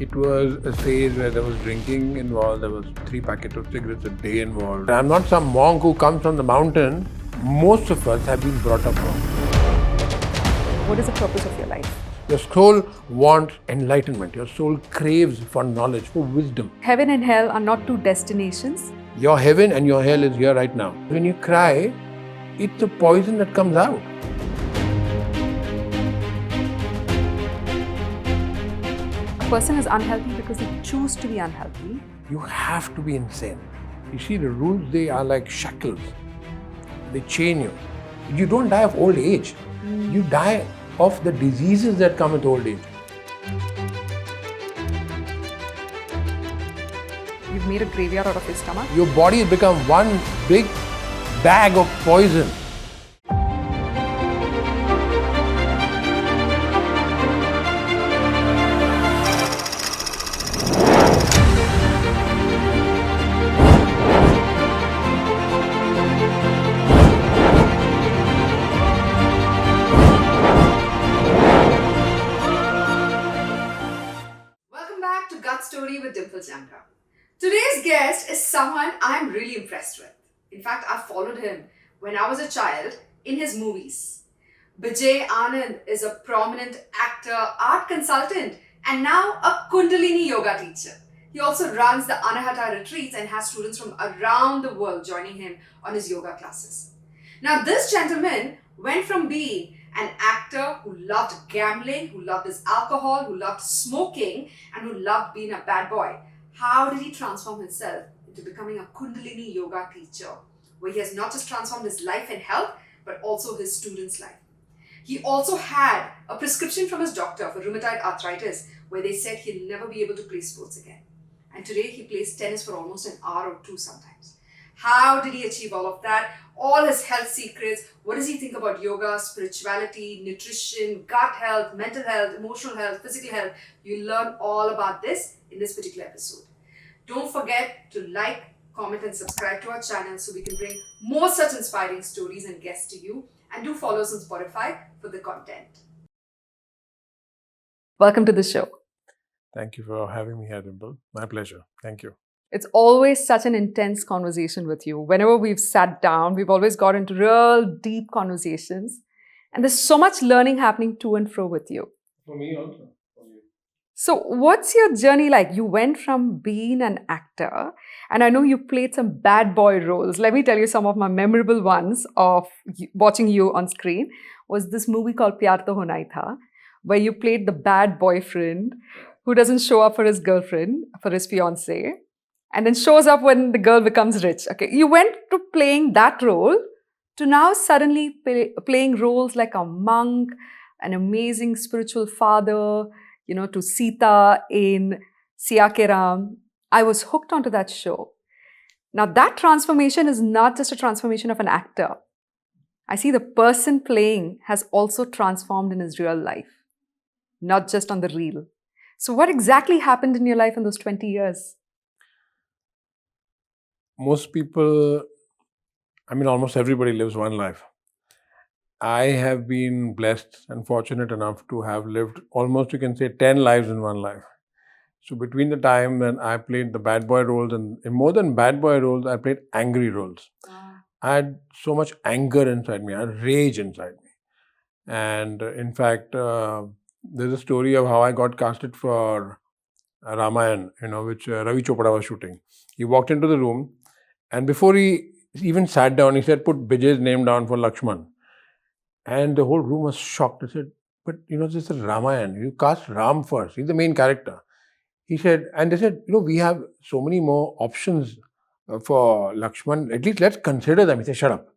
It was a phase where there was drinking involved, there was 3 packets of cigarettes a day involved. I'm not some monk who comes from the mountain. Most of us have been brought up wrong. What is the purpose of your life? Your soul wants enlightenment. Your soul craves for knowledge, for wisdom. Heaven and hell are not two destinations. Your heaven and your hell is here right now. When you cry, it's the poison that comes out. A person is unhealthy because they choose to be unhealthy. You have to be insane. You see, the rules, they are like shackles. They chain you. You don't die of old age. You die of the diseases that come with old age. You've made a graveyard out of your stomach. Your body has become one big bag of poison. Story with Chapter. Today's guest is someone I'm really impressed with. In fact, I followed him when I was a child in his movies. Bijay Anand is a prominent actor, art consultant, and now a Kundalini yoga teacher. He also runs the Anahata retreats and has students from around the world joining him on his yoga classes. Now, this gentleman went from being an actor who loved gambling, who loved his alcohol, who loved smoking, and who loved being a bad boy. How did he transform himself into becoming a Kundalini yoga teacher, where he has not just transformed his life and health, but also his students' life? He also had a prescription from his doctor for rheumatoid arthritis, where they said he'll never be able to play sports again. And today he plays tennis for almost an hour or two sometimes. How did he achieve all of that? All his health secrets. What does he think about yoga, spirituality, nutrition, gut health, mental health, emotional health, physical health? You'll learn all about this in this particular episode. Don't forget to like, comment and subscribe to our channel so we can bring more such inspiring stories and guests to you. And do follow us on Spotify for the content. Welcome to the show. Thank you for having me here, Dimple. My pleasure. Thank you. It's always such an intense conversation with you. Whenever we've sat down, we've always got into real deep conversations. And there's so much learning happening to and fro with you. For me also. So what's your journey like? You went from being an actor, and I know you played some bad boy roles. Let me tell you some of my memorable ones of watching you on screen was this movie called Pyar To Hona Hi Tha, where you played the bad boyfriend who doesn't show up for his girlfriend, for his fiancée, and then shows up when the girl becomes rich. Okay, you went to playing that role to now suddenly playing roles like a monk, an amazing spiritual father, to Sita in Siya Ke Ram. I was hooked onto that show. Now that transformation is not just a transformation of an actor. I see the person playing has also transformed in his real life, not just on the reel. So what exactly happened in your life in those 20 years? Most people, almost everybody lives one life. I have been blessed and fortunate enough to have lived almost, you can say, 10 lives in one life. So between the time when I played the bad boy roles and more than bad boy roles, I played angry roles. Wow. I had so much anger inside me, I had rage inside me. And in fact, there's a story of how I got casted for Ramayan, which Ravi Chopra was shooting. He walked into the room, and before he even sat down, he said, "Put Bijay's name down for Lakshman." And the whole room was shocked. He said, "But this is Ramayan. You cast Ram first. He's the main character." He said, and they said, "We have so many more options for Lakshman. At least let's consider them." He said, "Shut up.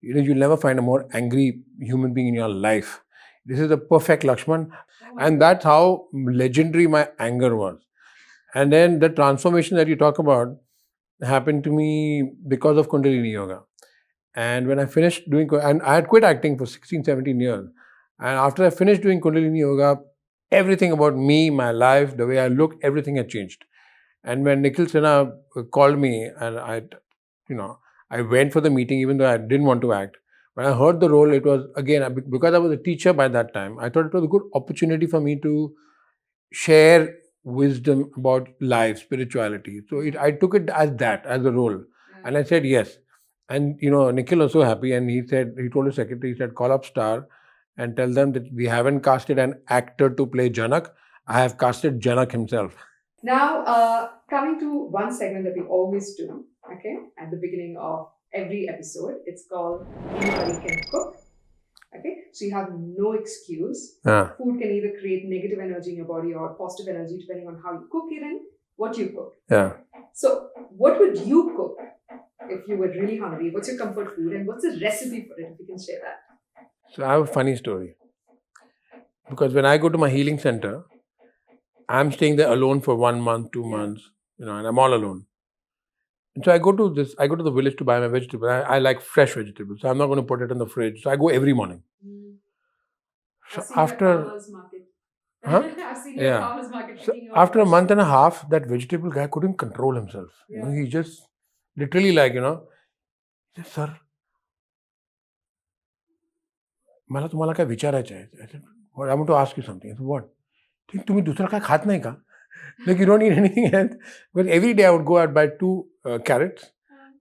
You'll never find a more angry human being in your life. This is the perfect Lakshman." And that's how legendary my anger was. And then the transformation that you talk about happened to me because of Kundalini Yoga. And when I finished doing, and I had quit acting for 16, 17 years. And after I finished doing Kundalini Yoga, everything about me, my life, the way I look, everything had changed. And when Nikhil Sinha called me and I went for the meeting even though I didn't want to act. When I heard the role, it was, again, because I was a teacher by that time, I thought it was a good opportunity for me to share wisdom about life, spirituality. So I took it as that, as a role. And I said yes. And Nikhil was so happy, and he told his secretary, he said, call up Star and tell them that we haven't casted an actor to play Janak. I have casted Janak himself. Now, coming to one segment that we always do, okay, at the beginning of every episode, it's called Anybody Can Cook. Okay, so you have no excuse. Yeah. Food can either create negative energy in your body or positive energy depending on how you cook it and what you cook. Yeah. So, what would you cook if you were really hungry? What's your comfort food and what's the recipe for it, if you can share that? So I have a funny story. Because when I go to my healing center, I'm staying there alone for 1 month, 2 months, and I'm all alone. And so I go to the village to buy my vegetables. I like fresh vegetables, so I'm not going to put it in the fridge. So I go every morning. So after, huh? Yeah. So after a month and a half, that vegetable guy couldn't control himself. He just literally he said, sir, मला तुम्हाला काय विचारायचं आहे? I said, I want to ask you something. I said, what? तुम्ही दुसरं काय खात नाही का? Like, you don't eat anything else. Because every day I would go out, buy 2 carrots,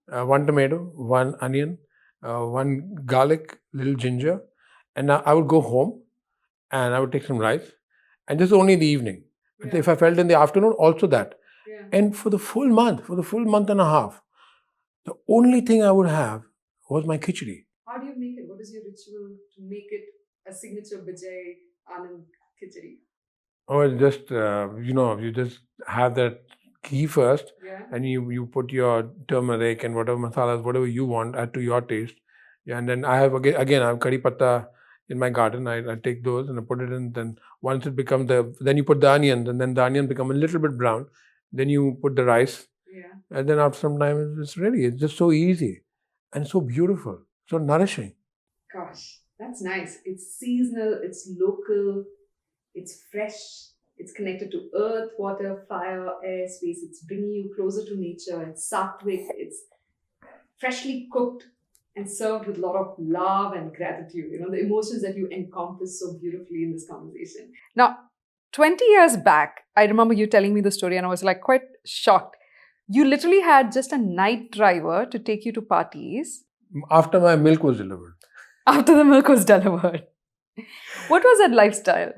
1 tomato, 1 onion, 1 garlic, little ginger, and I would go home and I would take some rice, and this is only in the evening. But if I felt in the afternoon, also that. And for the full month and a half, the only thing I would have was my khichdi. How do you make it? What is your ritual to make it a signature Bijay Anand khichdi? Oh, it's just, you just have that ghee first, and you put your turmeric and whatever masalas, whatever you want, add to your taste. Yeah, and then I have, again, I have curry patta in my garden. I take those and I put it in. Then once it becomes then you put the onions, and then the onion become a little bit brown. Then you put the rice. And then after some time, it's just so easy and so beautiful, so nourishing. Gosh, that's nice. It's seasonal, it's local, it's fresh, it's connected to earth, water, fire, air, space. It's bringing you closer to nature. It's sattvic, it's freshly cooked and served with a lot of love and gratitude. The emotions that you encompass so beautifully in this conversation. Now, 20 years back, I remember you telling me the story and I was quite shocked. You literally had just a night driver to take you to parties. After my milk was delivered. After the milk was delivered. What was that lifestyle?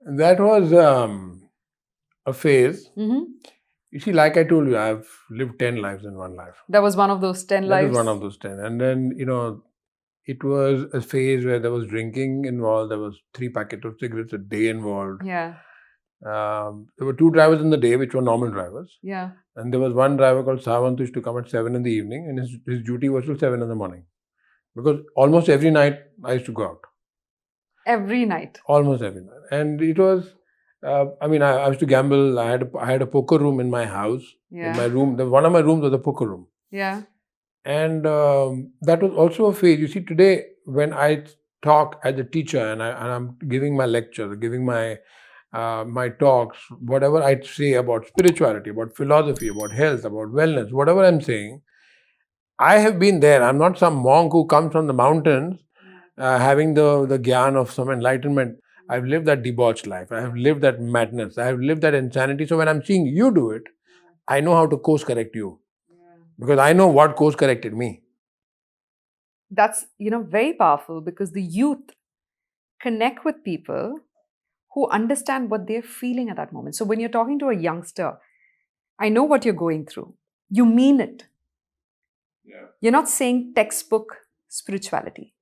That was a phase. Mm-hmm. You see, like I told you, I've lived 10 lives in one life. That was one of those 10 lives? That was one of those 10. And then, it was a phase where there was drinking involved. There was 3 packets of cigarettes a day involved. Yeah. There were 2 drivers in the day, which were normal drivers. Yeah. And there was one driver called Savant who used to come at 7 in the evening, and his duty was till 7 in the morning. Because almost every night I used to go out. Every night? Almost every night. And it was, I used to gamble. I had a poker room in my house. Yeah. In my room. One of my rooms was a poker room. Yeah. And that was also a phase. You see, today when I talk as a teacher and I'm giving my lecture, giving my talks, whatever I say about spirituality, about philosophy, about health, about wellness, whatever I'm saying, I have been there. I'm not some monk who comes from the mountains having the gyan of some enlightenment. I've lived that debauched life. I have lived that madness. I have lived that insanity. So when I'm seeing you do it, I know how to course correct you. Because I know what course corrected me. That's, very powerful because the youth connect with people who understand what they're feeling at that moment. So when you're talking to a youngster, I know what you're going through. You mean it. Yeah. You're not saying textbook spirituality.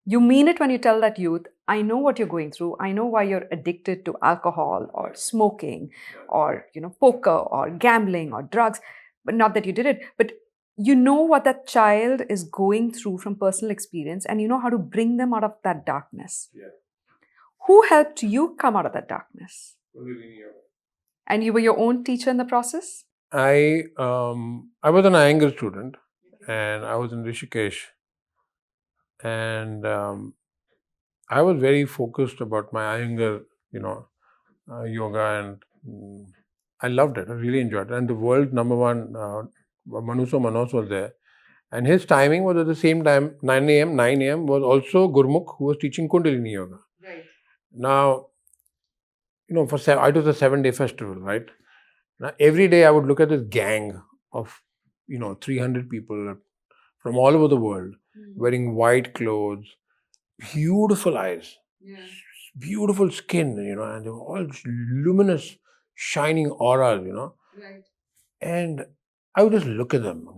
You mean it when you tell that youth, I know what you're going through. I know why you're addicted to alcohol or smoking or, poker or gambling or drugs. But not that you did it, but you know what that child is going through from personal experience and you know how to bring them out of that darkness. Yeah. Who helped you come out of that darkness? And you were your own teacher in the process? I was an Iyengar student and I was in Rishikesh. And I was very focused about my Iyengar, yoga, and I loved it. I really enjoyed it. And the world number one, Manuso Manos was there. And his timing was at the same time, 9 a.m. was also Gurmukh, who was teaching Kundalini yoga. Right. Now, it was a 7-day festival, right? Now, every day I would look at this gang of, 300 people from all over the world wearing white clothes, beautiful eyes, beautiful skin, and they were all luminous, shining auras, Right. and I would just look at them,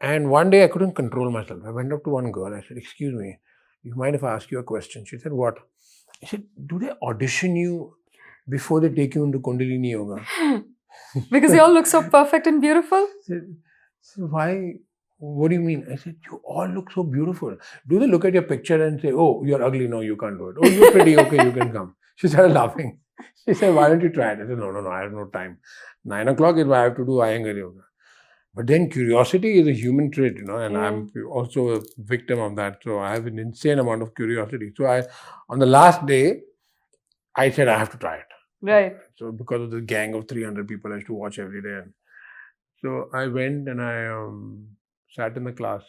And one day I couldn't control myself. I went up to one girl. I said, "Excuse me, you mind if I ask you a question?" She said, "What?" I said, "Do they audition you before they take you into Kundalini yoga?" Because you all look so perfect and beautiful. I said, "Why? What do you mean?" I said, "You all look so beautiful. Do they look at your picture and say, 'Oh, you're ugly, no, you can't do it. Oh, you're pretty, okay, you can come.'" She started laughing. She said, "Why don't you try it?" I said, "No, no, no, I have no time. 9 o'clock is why I have to do Iyengar yoga." But then curiosity is a human trait, and I'm also a victim of that. So I have an insane amount of curiosity. So on the last day, I said I have to try it. Right. So because of the gang of 300 people I used to watch every day. And so I went and I sat in the class.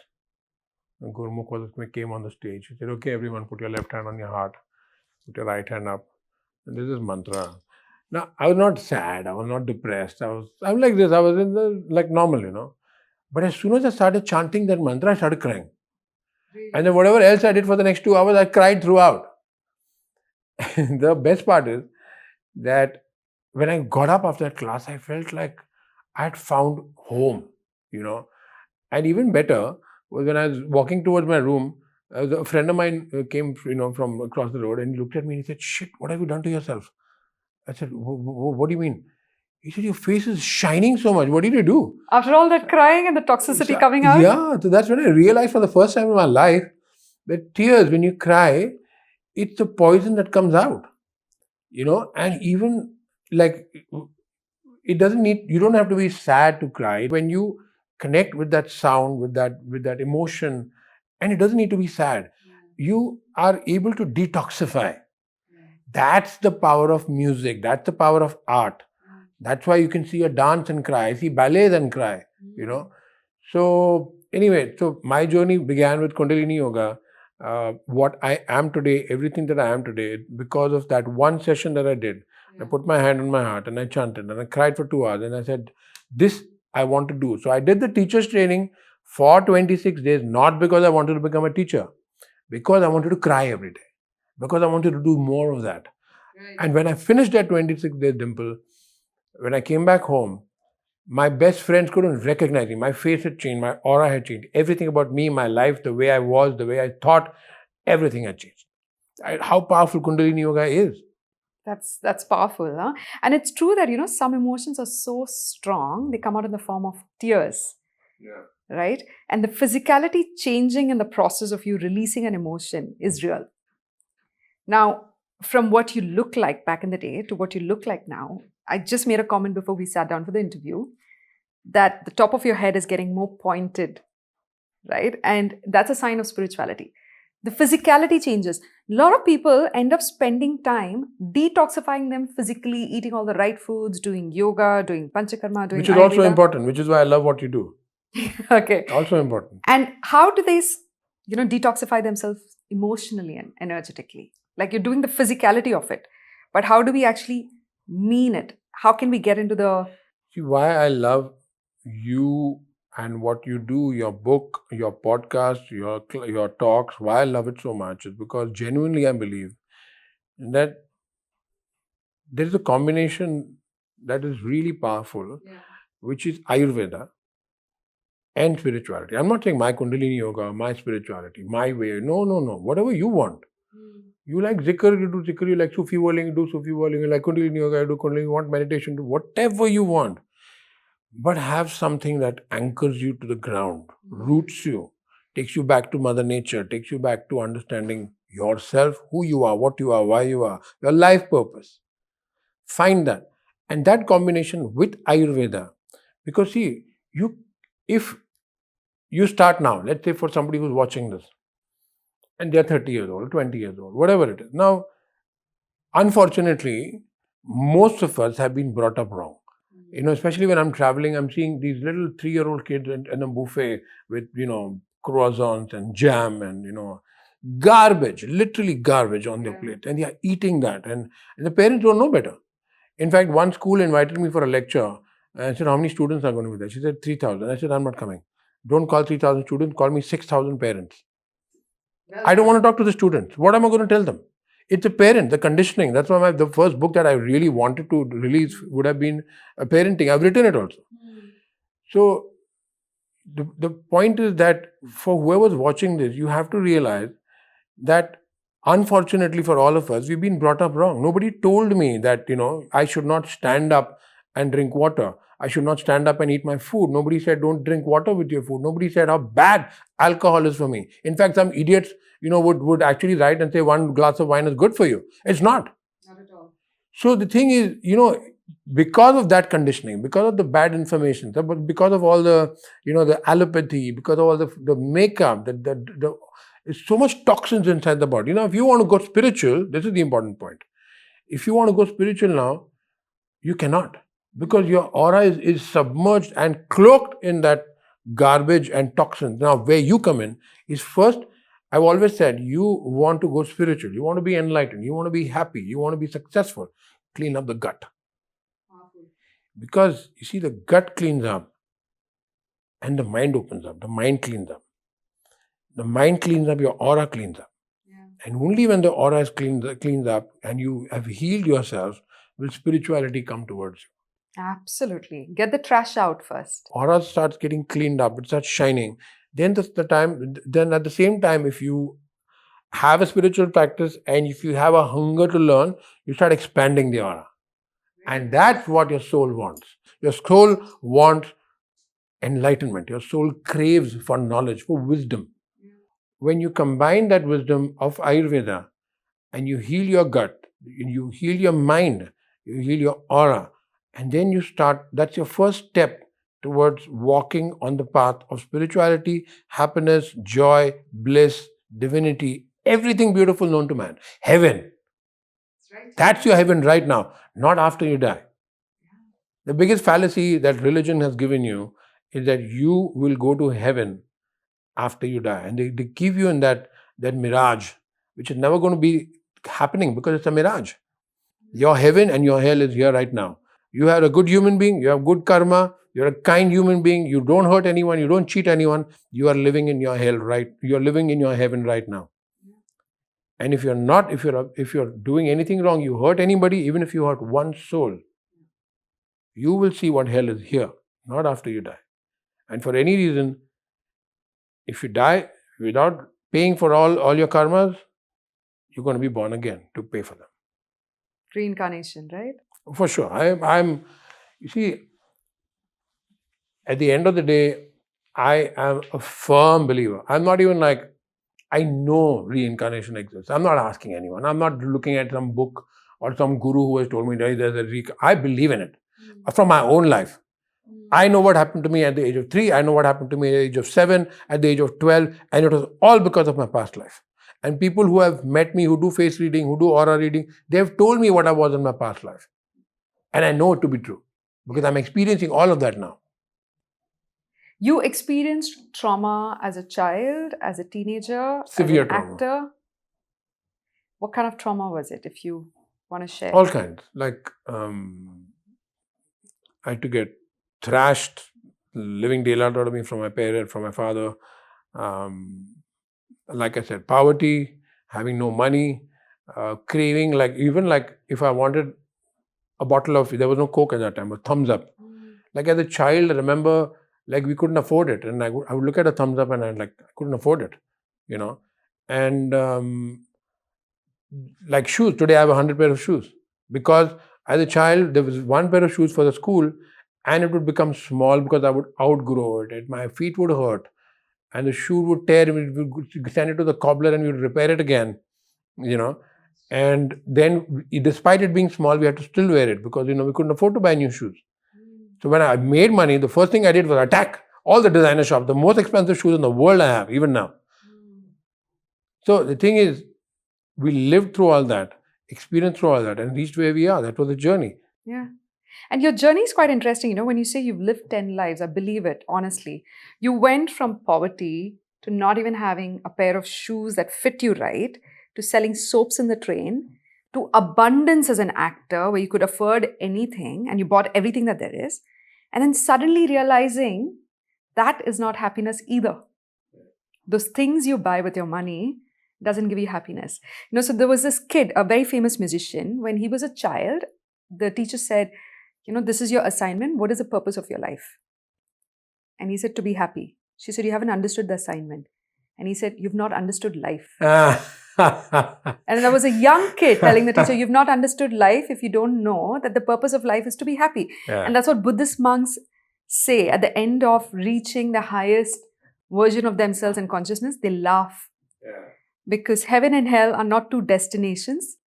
And Gurmukh came on the stage. He said, "Okay, everyone, put your left hand on your heart. Put your right hand up. And this is mantra." Now, I was not sad. I was not depressed. I was like this. I was in the, like normal. But as soon as I started chanting that mantra, I started crying. And then whatever else I did for the next 2 hours, I cried throughout. The best part is that when I got up after that class, I felt like I had found home. And even better was when I was walking towards my room, a friend of mine came, from across the road, and he looked at me and he said, "Shit, what have you done to yourself?" I said, "What do you mean?" He said, "Your face is shining so much. What did you do?" After all that crying and the toxicity coming out. Yeah, so that's when I realized for the first time in my life that tears, when you cry, it's the poison that comes out. And even like it doesn't need, you don't have to be sad to cry. When you connect with that sound, with that emotion, and it doesn't need to be sad, you are able to detoxify. That's the power of music. That's the power of art. That's why you can see a dance and cry, see ballets and cry. So anyway, so my journey began with Kundalini Yoga. What I am today, everything that I am today, because of that one session that I did. I put my hand on my heart and I chanted and I cried for 2 hours and I said, "This I want to do." So I did the teacher's training for 26 days, not because I wanted to become a teacher, because I wanted to cry every day, because I wanted to do more of that. And when I finished that 26 days, Dimple, when I came back home, my best friends couldn't recognize me. My face had changed, my aura had changed. Everything about me, my life, the way I was, the way I thought, everything had changed. How powerful Kundalini Yoga is. That's powerful, huh? And it's true that some emotions are so strong, they come out in the form of tears. Yeah. Right? And the physicality changing in the process of you releasing an emotion is real. Now, from what you look like back in the day to what you look like now, I just made a comment before we sat down for the interview that the top of your head is getting more pointed, right? And that's a sign of spirituality. The physicality changes. A lot of people end up spending time detoxifying them physically, eating all the right foods, doing yoga, doing panchakarma, doing Which is also Ayurveda. important, which is why I love what you do. Okay. Also important. And how do they, detoxify themselves emotionally and energetically? Like you're doing the physicality of it, but how do we actually mean it? How can we get into the... See, why I love you and what you do, your book, your podcast, your talks, why I love it so much is because genuinely I believe that there is a combination that is really powerful, which is Ayurveda and spirituality. I'm not saying my Kundalini Yoga, my spirituality, my way. No, no, no. Whatever you want. You like zikr, you do zikr. You like Sufi whirling, you do Sufi whirling. You like Kundalini Yoga, you do Kundalini. You want meditation, do whatever you want. But have something that anchors you to the ground, roots you, takes you back to Mother Nature, takes you back to understanding yourself, who you are, what you are, why you are, your life purpose. Find that. And that combination with Ayurveda. Because see, if you start now, let's say for somebody who's watching this, and they're 30 years old, 20 years old, whatever it is. Now, unfortunately, most of us have been brought up wrong. Especially when I'm traveling, I'm seeing these little 3-year-old kids in a buffet with, croissants and jam and, Garbage, literally garbage on their plate. And they are eating that. And the parents don't know better. In fact, one school invited me for a lecture and said, how many students are going to be there? She said, 3,000. I said, I'm not coming. Don't call 3,000 students, call me 6,000 parents. I don't want to talk to the students. What am I going to tell them? It's a parent, the conditioning. That's why the first book that I really wanted to release would have been a parenting. I've written it also. So the point is that for whoever's watching this, you have to realize that unfortunately for all of us, we've been brought up wrong. Nobody told me that, I should not stand up and drink water. I should not stand up and eat my food. Nobody said don't drink water with your food. Nobody said how bad alcohol is for me. In fact, some idiots, would actually write and say one glass of wine is good for you. It's not. Not at all. So the thing is, because of that conditioning, because of the bad information, because of all the, the allopathy, because of all the makeup, there's so much toxins inside the body. If you want to go spiritual, this is the important point. If you want to go spiritual now, you cannot, because your aura is submerged and cloaked in that garbage and toxins. Now, where you come in is first, I've always said, you want to go spiritual, you want to be enlightened, you want to be happy, you want to be successful, clean up the gut. Because you see, the gut cleans up and the mind opens up, the mind cleans up. The mind cleans up, your aura cleans up. Yeah. And only when the aura is cleans up and you have healed yourself, will spirituality come towards you. Absolutely. Get the trash out first. Aura starts getting cleaned up, it starts shining. Then then at the same time, if you have a spiritual practice and if you have a hunger to learn, you start expanding the aura. And that's what your soul wants. Your soul wants enlightenment. Your soul craves for knowledge, for wisdom. When you combine that wisdom of Ayurveda and you heal your gut, you heal your mind, you heal your aura, and then you start, that's your first step towards walking on the path of spirituality, happiness, joy, bliss, divinity, everything beautiful known to man. Heaven. Right. That's your heaven right now, not after you die. The biggest fallacy that religion has given you is that you will go to heaven after you die. And they keep you in that mirage, which is never going to be happening because it's a mirage. Your heaven and your hell is here right now. You are a good human being, you have good karma, you're a kind human being, you don't hurt anyone, you don't cheat anyone, you are living in your hell you're living in your heaven right now. And if you're doing anything wrong, you hurt anybody, even if you hurt one soul, you will see what hell is here, not after you die. And for any reason, if you die without paying for all your karmas, you're going to be born again to pay for them. Reincarnation, right? For sure. You see, at the end of the day, I am a firm believer. I'm not even like, I know reincarnation exists. I'm not asking anyone. I'm not looking at some book or some guru who has told me that I believe in it from my own life. I know what happened to me at the age of 3. I know what happened to me at the age of 7, at the age of 12. And it was all because of my past life. And people who have met me, who do face reading, who do aura reading, they have told me what I was in my past life. And I know it to be true because I'm experiencing all of that now. You experienced trauma as a child, as a teenager, Severe as an trauma. actor. What kind of trauma was it, if you want to share? All kinds. Like, I had to get thrashed, living daylight out of me from my parent, from my father. Like I said, poverty, having no money, craving, even if I wanted a bottle of, there was no Coke at that time, but Thumbs Up. Like as a child, I remember, we couldn't afford it. And I would look at a Thumbs Up and I couldn't afford it, And like shoes, today I have 100 pair of shoes. Because as a child, there was one pair of shoes for the school and it would become small because I would outgrow it. My feet would hurt and the shoe would tear. We would send it to the cobbler and we would repair it again, And then, despite it being small, we had to still wear it because, we couldn't afford to buy new shoes. So when I made money, the first thing I did was attack all the designer shops, the most expensive shoes in the world I have, even now. So the thing is, we lived through all that, experienced through all that, and reached where we are. That was the journey. Yeah. And your journey is quite interesting. When you say you've lived 10 lives, I believe it, honestly. You went from poverty to not even having a pair of shoes that fit you right, to selling soaps in the train, to abundance as an actor where you could afford anything and you bought everything that there is, and then suddenly realizing that is not happiness either. Those things you buy with your money doesn't give you happiness. So there was this kid, a very famous musician. When he was a child, the teacher said, this is your assignment. What is the purpose of your life? And he said, to be happy. She said, you haven't understood the assignment. And he said, you've not understood life. And there was a young kid telling the teacher, you've not understood life if you don't know that the purpose of life is to be happy. Yeah. And that's what Buddhist monks say at the end of reaching the highest version of themselves and consciousness, they laugh. Yeah. Because heaven and hell are not two destinations.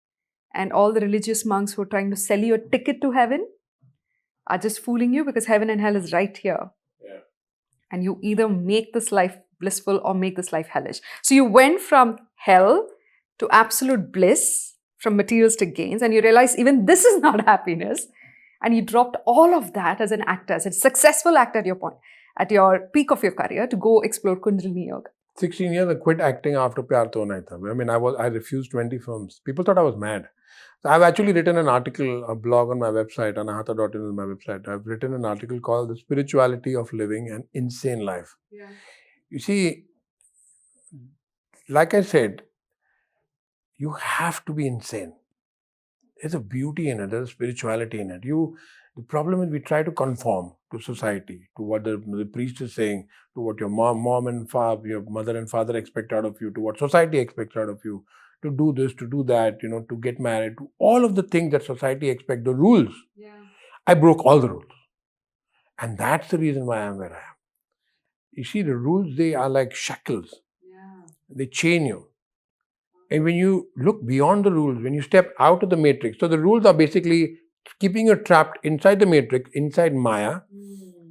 And all the religious monks who are trying to sell you a ticket to heaven are just fooling you, because heaven and hell is right here. Yeah. And you either make this life blissful or make this life hellish. So you went from hell to absolute bliss, from materialistic gains, and you realize even this is not happiness. And you dropped all of that as an actor, as a successful actor at your peak of your career, to go explore Kundalini Yoga. 16 years, I quit acting after Pyar To Nahi Tha. I mean, I refused 20 films. People thought I was mad. So I've actually written an article, a blog on my website, anahata.in is my website. I've written an article called The Spirituality of Living an Insane Life. Yeah. You see, like I said, you have to be insane. There's a beauty in it, there's a spirituality in it. The problem is we try to conform to society, to what the priest is saying, to what your mom and father, your mother and father expect out of you, to what society expects out of you, to do this, to do that, to get married, to all of the things that society expects, the rules. Yeah. I broke all the rules. And that's the reason why I am where I am. You see, the rules, they are like shackles. Yeah. They chain you. And when you look beyond the rules, when you step out of the matrix, so the rules are basically keeping you trapped inside the matrix, inside Maya.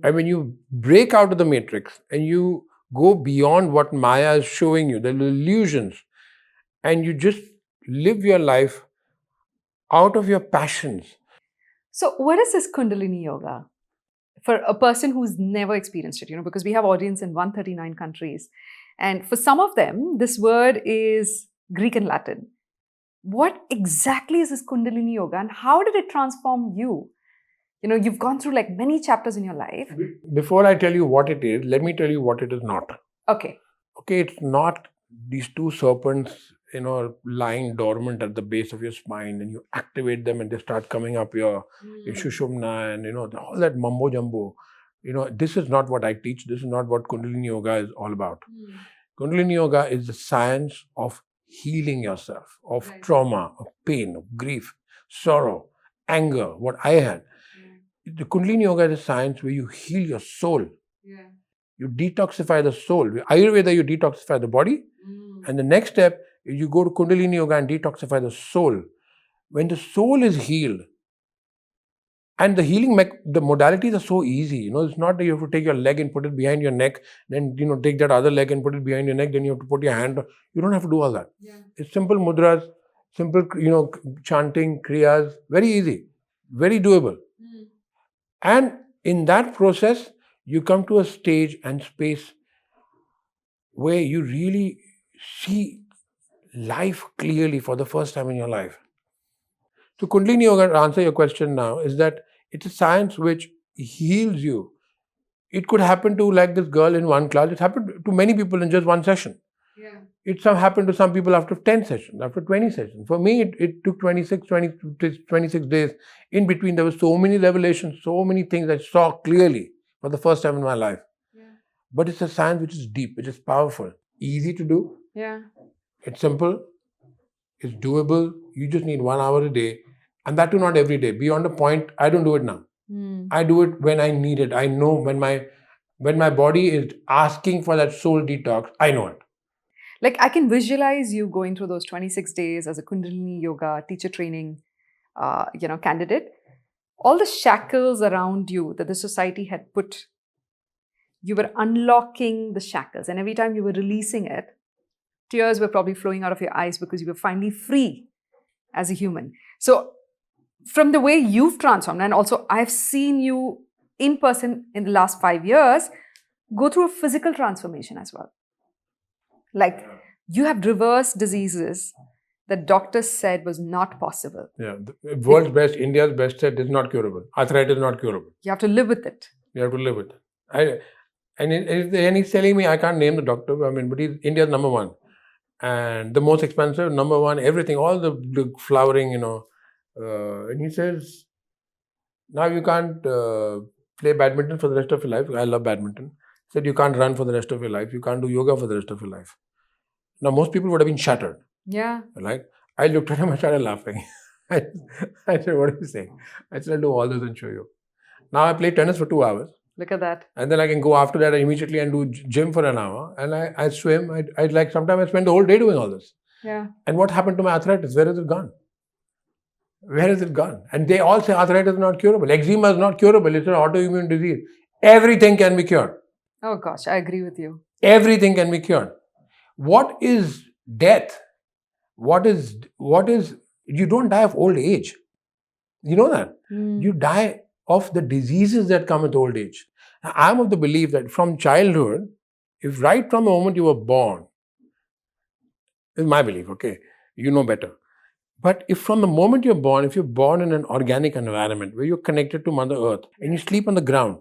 And when you break out of the matrix and you go beyond what Maya is showing you, the illusions, and you just live your life out of your passions. So what is this Kundalini Yoga? For a person who's never experienced it, because we have audience in 139 countries. And for some of them, this word is Greek and Latin. What exactly is this Kundalini Yoga and how did it transform you? You've gone through like many chapters in your life. Before I tell you what it is, let me tell you what it is not. Okay. Okay, it's not these two serpents, lying dormant at the base of your spine, and you activate them and they start coming up your Shushumna and, all that mumbo jumbo. This is not what I teach. This is not what Kundalini Yoga is all about. Kundalini Yoga is the science of healing yourself, of trauma, of pain, of grief, sorrow, anger, what I had. The Kundalini Yoga is a science where you heal your soul. Yeah. You detoxify the soul. Ayurveda, you detoxify the body. And the next step is you go to Kundalini Yoga and detoxify the soul. When the soul is healed, and the healing, the modalities are so easy. It's not that you have to take your leg and put it behind your neck, then, take that other leg and put it behind your neck, then you have to put your hand. You don't have to do all that. Yeah. It's simple mudras, simple, chanting, kriyas, very easy, very doable. And in that process, you come to a stage and space where you really see life clearly for the first time in your life. So Kundalini Yoga, to answer your question now, is that it's a science which heals you. It could happen to, like this girl in one class, it happened to many people in just one session. Yeah. It happened to some people after 10 sessions, after 20 sessions. For me, it took 26 days. In between, there were so many revelations, so many things I saw clearly for the first time in my life. Yeah. But it's a science which is deep, which is powerful, easy to do. Yeah. It's simple, it's doable. You just need 1 hour a day. And that too not every day. Beyond a point, I don't do it now. I do it when I need it. I know when my body is asking for that soul detox, I know it. Like I can visualize you going through those 26 days as a Kundalini Yoga teacher training, candidate. All the shackles around you that the society had put, you were unlocking the shackles. And every time you were releasing it, tears were probably flowing out of your eyes because you were finally free as a human. So from the way you've transformed, and also I've seen you in person in the last 5 years, go through a physical transformation as well. Like, you have reversed diseases that doctors said was not possible. Yeah, the world's best, India's best said is not curable. Arthritis is not curable. You have to live with it. You have to live with it. And he's telling me I can't name the doctor. I mean, but he's India's number one, and the most expensive, number one, everything, all the flowering, and he says, now you can't play badminton for the rest of your life. I love badminton. He said you can't run for the rest of your life. You can't do yoga for the rest of your life. Now most people would have been shattered. Yeah. Like, I looked at him and started laughing. I said, what are you saying? I said, I'll do all this and show you. Now I play tennis for 2 hours. Look at that. And then I can go after that immediately and do gym for an hour. And I swim. I like, sometimes I spend the whole day doing all this. Yeah. And what happened to my arthritis? Where is it gone? Where is it gone? And they all say arthritis is not curable. Eczema is not curable. It's an autoimmune disease. Everything can be cured. Oh gosh, I agree with you. Everything can be cured. What is death? What is, you don't die of old age. You know that? You die of the diseases that come with old age. Now, I'm of the belief that from childhood, if right from the moment you were born, is my belief, okay, you know better. But if from the moment you're born, if you're born in an organic environment where you're connected to Mother Earth and you sleep on the ground,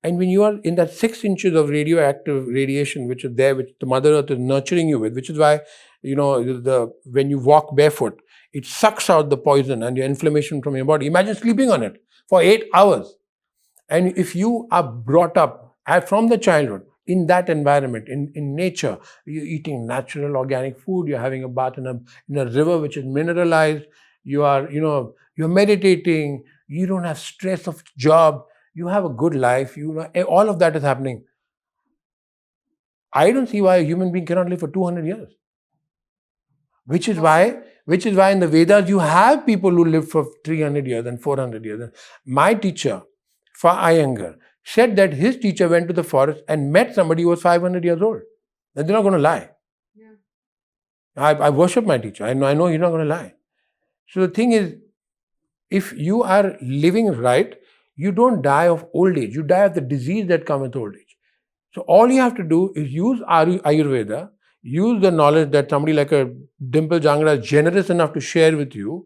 and when you are in that 6 inches of radioactive radiation, which is there, which the Mother Earth is nurturing you with, which is why, when you walk barefoot, it sucks out the poison and your inflammation from your body. Imagine sleeping on it for 8 hours. And if you are brought up from the childhood in that environment, in nature, you're eating natural organic food, you're having a bath in a river which is mineralized, you're meditating, you don't have stress of job, you have a good life, all of that is happening. I don't see why a human being cannot live for 200 years. Which is why in the Vedas you have people who live for 300 years and 400 years. My teacher, Fa Iyengar, said that his teacher went to the forest and met somebody who was 500 years old. And they're not going to lie. Yeah. I worship my teacher. I know he's not going to lie. So the thing is, if you are living right, you don't die of old age. You die of the disease that comes with old age. So all you have to do is use Ayurveda, use the knowledge that somebody like a Dimple Jangra is generous enough to share with you.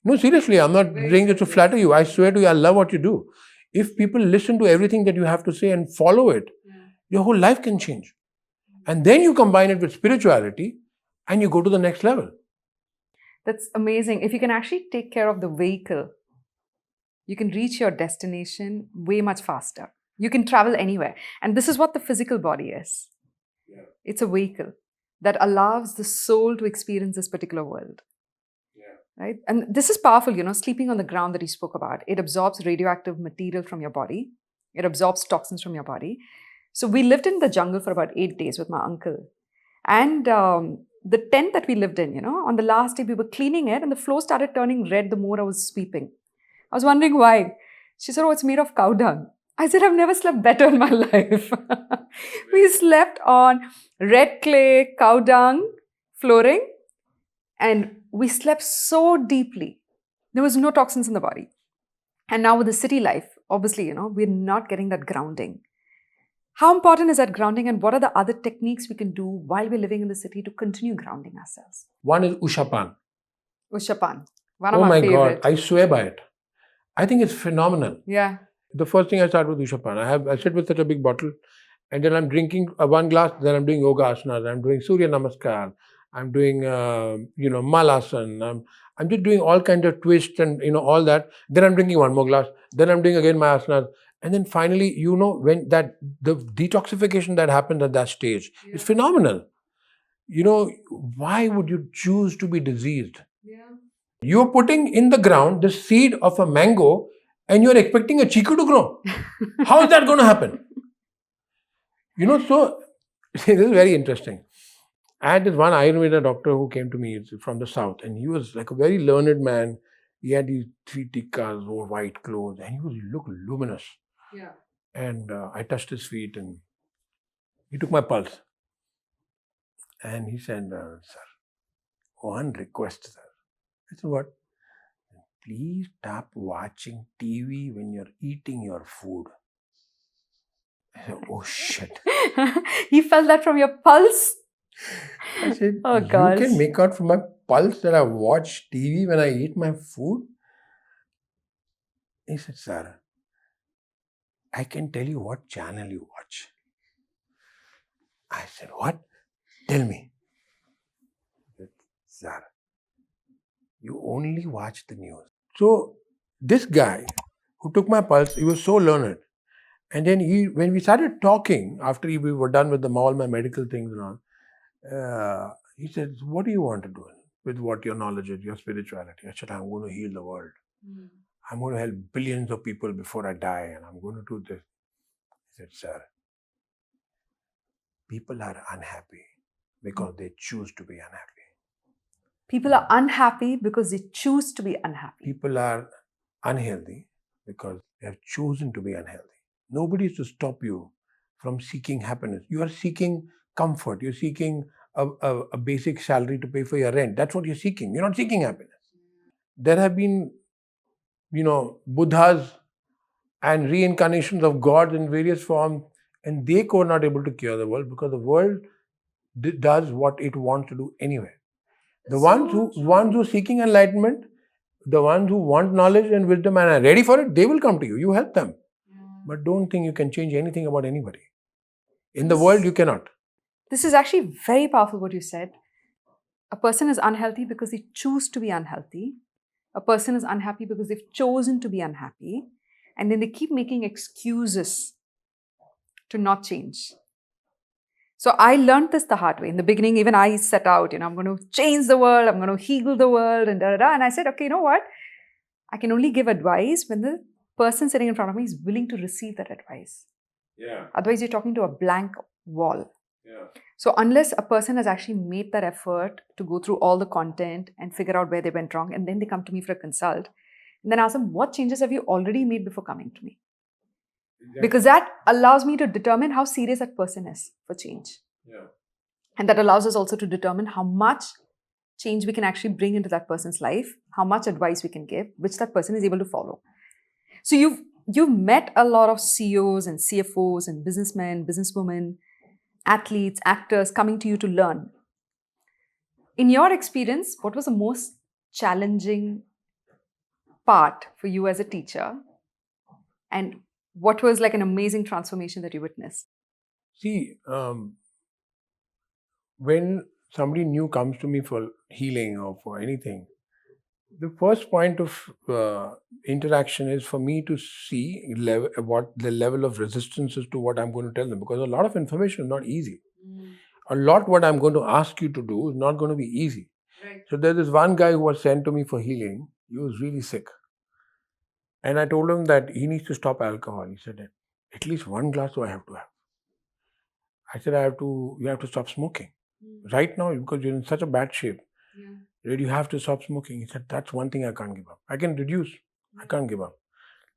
No, seriously, I'm not doing this to flatter you. I swear to you, I love what you do. If people listen to everything that you have to say and follow it, your whole life can change. And then you combine it with spirituality and you go to the next level. That's amazing. If you can actually take care of the vehicle, you can reach your destination way much faster. You can travel anywhere. And this is what the physical body is. Yeah. It's a vehicle that allows the soul to experience this particular world. Yeah. Right? And this is powerful, sleeping on the ground that you spoke about. It absorbs radioactive material from your body. It absorbs toxins from your body. So we lived in the jungle for about 8 days with my uncle. And the tent that we lived in, on the last day we were cleaning it and the floor started turning red the more I was sweeping. I was wondering why. She said, oh, it's made of cow dung. I said, I've never slept better in my life. We slept on red clay, cow dung, flooring, and we slept so deeply. There was no toxins in the body. And now with the city life, obviously, we're not getting that grounding. How important is that grounding, and what are the other techniques we can do while we're living in the city to continue grounding ourselves? One is Ushapan. Ushapan. One of my favorite. Oh my God, I swear by it. I think it's phenomenal. Yeah. The first thing I start with Ushapan. I sit with such a big bottle and then I'm drinking one glass, then I'm doing yoga asanas, I'm doing Surya Namaskar, I'm doing, Malasana, I'm just doing all kinds of twists and, all that. Then I'm drinking one more glass, then I'm doing again my asanas. And then finally, when the detoxification that happens at that stage is phenomenal. Why would you choose to be diseased? Yeah. You're putting in the ground the seed of a mango and you're expecting a chiku to grow. How is that going to happen? So this is very interesting. I had this one Ayurveda doctor who came to me from the south, and he was like a very learned man. He had these 3 tikkas, wore white clothes, and he looked luminous. Yeah. And I touched his feet and he took my pulse. And he said, sir, one request, sir. I said, what? Please stop watching TV when you're eating your food. I said, oh shit. He felt that from your pulse? I said, Oh, you gosh. can make out from my pulse that I watch TV when I eat my food? He said, sir, I can tell you what channel you watch. I said, what? Tell me. He said, sir, you only watch the news. So this guy who took my pulse, he was so learned. And then when we started talking, after we were done with all my medical things and all, he said, what do you want to do with what your knowledge is, your spirituality? I said, I'm going to heal the world. I'm going to help billions of people before I die, and I'm going to do this. He said, sir, people are unhappy because they choose to be unhappy. People are unhappy because they choose to be unhappy. People are unhealthy because they have chosen to be unhealthy. Nobody is to stop you from seeking happiness. You are seeking comfort. You're seeking a basic salary to pay for your rent. That's what you're seeking. You're not seeking happiness. There have been, Buddhas and reincarnations of gods in various forms, and they were not able to cure the world because the world does what it wants to do anyway. The ones who are seeking enlightenment, the ones who want knowledge and wisdom and are ready for it, they will come to you. You help them. But don't think you can change anything about anybody. In the world, you cannot. This is actually very powerful what you said. A person is unhealthy because they choose to be unhealthy. A person is unhappy because they've chosen to be unhappy. And then they keep making excuses to not change. So I learned this the hard way. In the beginning, even I set out, I'm going to change the world, I'm going to heal the world, and da da da. And I said, okay, you know what? I can only give advice when the person sitting in front of me is willing to receive that advice. Yeah. Otherwise, you're talking to a blank wall. Yeah. So unless a person has actually made that effort to go through all the content and figure out where they went wrong, and then they come to me for a consult, and then ask them, what changes have you already made before coming to me? Exactly. Because that allows me to determine how serious that person is for change. Yeah. And that allows us also to determine how much change we can actually bring into that person's life, how much advice we can give, which that person is able to follow. So you've met a lot of CEOs and CFOs and businessmen, businesswomen, athletes, actors coming to you to learn. In your experience, what was the most challenging part for you as a teacher? And what was like an amazing transformation that you witnessed? See, when somebody new comes to me for healing or for anything, the first point of interaction is for me to see what the level of resistance is to what I'm going to tell them, because a lot of information is not easy. A lot what I'm going to ask you to do is not going to be easy. Right. So there's this one guy who was sent to me for healing. He was really sick. And I told him that he needs to stop alcohol. He said, at least one glass do I have to have. I said, you have to stop smoking. Right now, because you're in such a bad shape, that you have to stop smoking. He said, that's one thing I can't give up. I can reduce. I can't give up.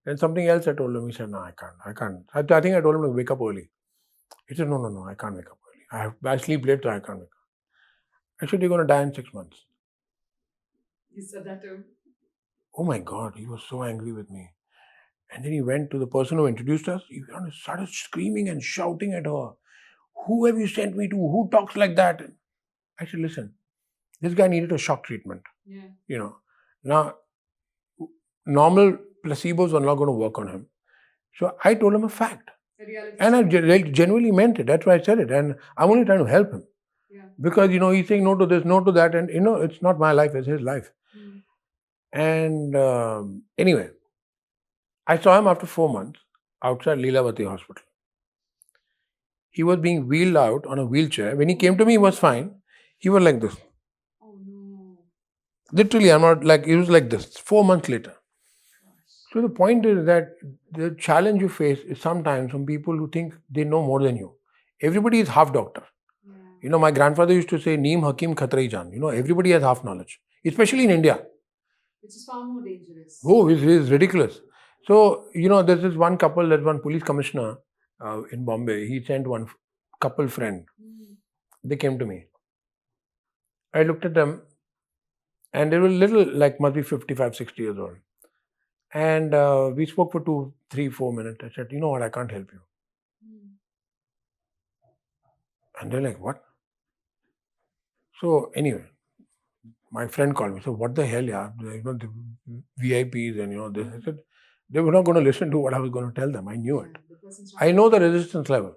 Then something else I told him. He said, no, I can't. I think I told him to wake up early. He said, no, I can't wake up early. I sleep late, so I can't wake up. I said, you're going to die in 6 months. You said that too. Oh my God, he was so angry with me. And then he went to the person who introduced us. He started screaming and shouting at her. Who have you sent me to? Who talks like that? I said, listen, this guy needed a shock treatment. Yeah. Now, normal placebos are not going to work on him. So I told him a fact. And I genuinely meant it. That's why I said it. And I'm only trying to help him. Yeah. Because, he's saying no to this, no to that. And, it's not my life, it's his life. And anyway, I saw him after 4 months outside Leelavati Hospital. He was being wheeled out on a wheelchair. When he came to me, he was fine. He was like this. Oh no. Literally, I'm not like, he was like this 4 months later. So the point is that the challenge you face is sometimes from people who think they know more than you. Everybody is half doctor. Yeah. My grandfather used to say, Neem Hakim Khatrai Jan. Everybody has half knowledge, especially in India. Which is far more dangerous. Oh, it's ridiculous. So, there's this one couple, there's one police commissioner in Bombay. He sent one couple friend. They came to me. I looked at them and they were little, like must be 55, 60 years old. And we spoke for 2, 3, 4 minutes. I said, you know what, I can't help you. And they're like, what? So anyway, my friend called me. So what the hell, yeah? The VIPs and this. I said they were not going to listen to what I was going to tell them. I knew it. I know the resistance level.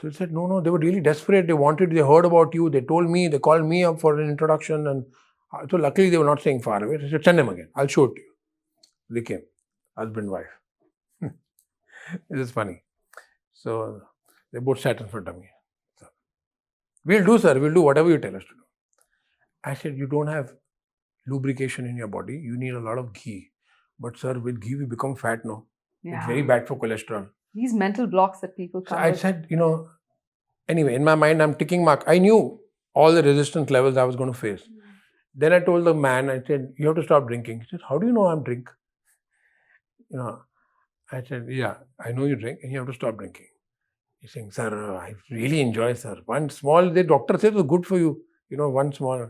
So they said, no, they were really desperate. They heard about you. They told me, they called me up for an introduction. And so luckily they were not staying far away. I said, send them again. I'll show it to you. They came, husband, wife. It is funny. So they both sat in front of me. So, we'll do, sir. We'll do whatever you tell us to do. I said, you don't have lubrication in your body. You need a lot of ghee. But sir, with ghee, we become fat now. Yeah. It's very bad for cholesterol. These mental blocks that people come So I with. said, anyway, in my mind, I'm ticking mark. I knew all the resistance levels I was going to face. Then I told the man, I said, you have to stop drinking. He said, how do you know I'm drink? I said, yeah, I know you drink and you have to stop drinking. He's saying, sir, I really enjoy, sir. One small, the doctor said it was good for you. One small.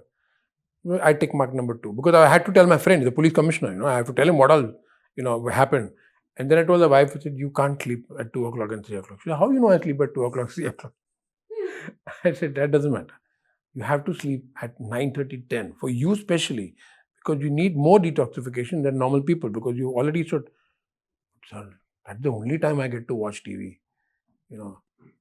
I tick mark number 2 because I had to tell my friend, the police commissioner, I have to tell him what all, happened. And then I told the wife, I said, you can't sleep at 2 o'clock and 3 o'clock. She said, how do you know I sleep at 2 o'clock, 3 o'clock? I said, that doesn't matter. You have to sleep at 9:30, 10 for you especially, because you need more detoxification than normal people because you already should. Sir, that's the only time I get to watch TV.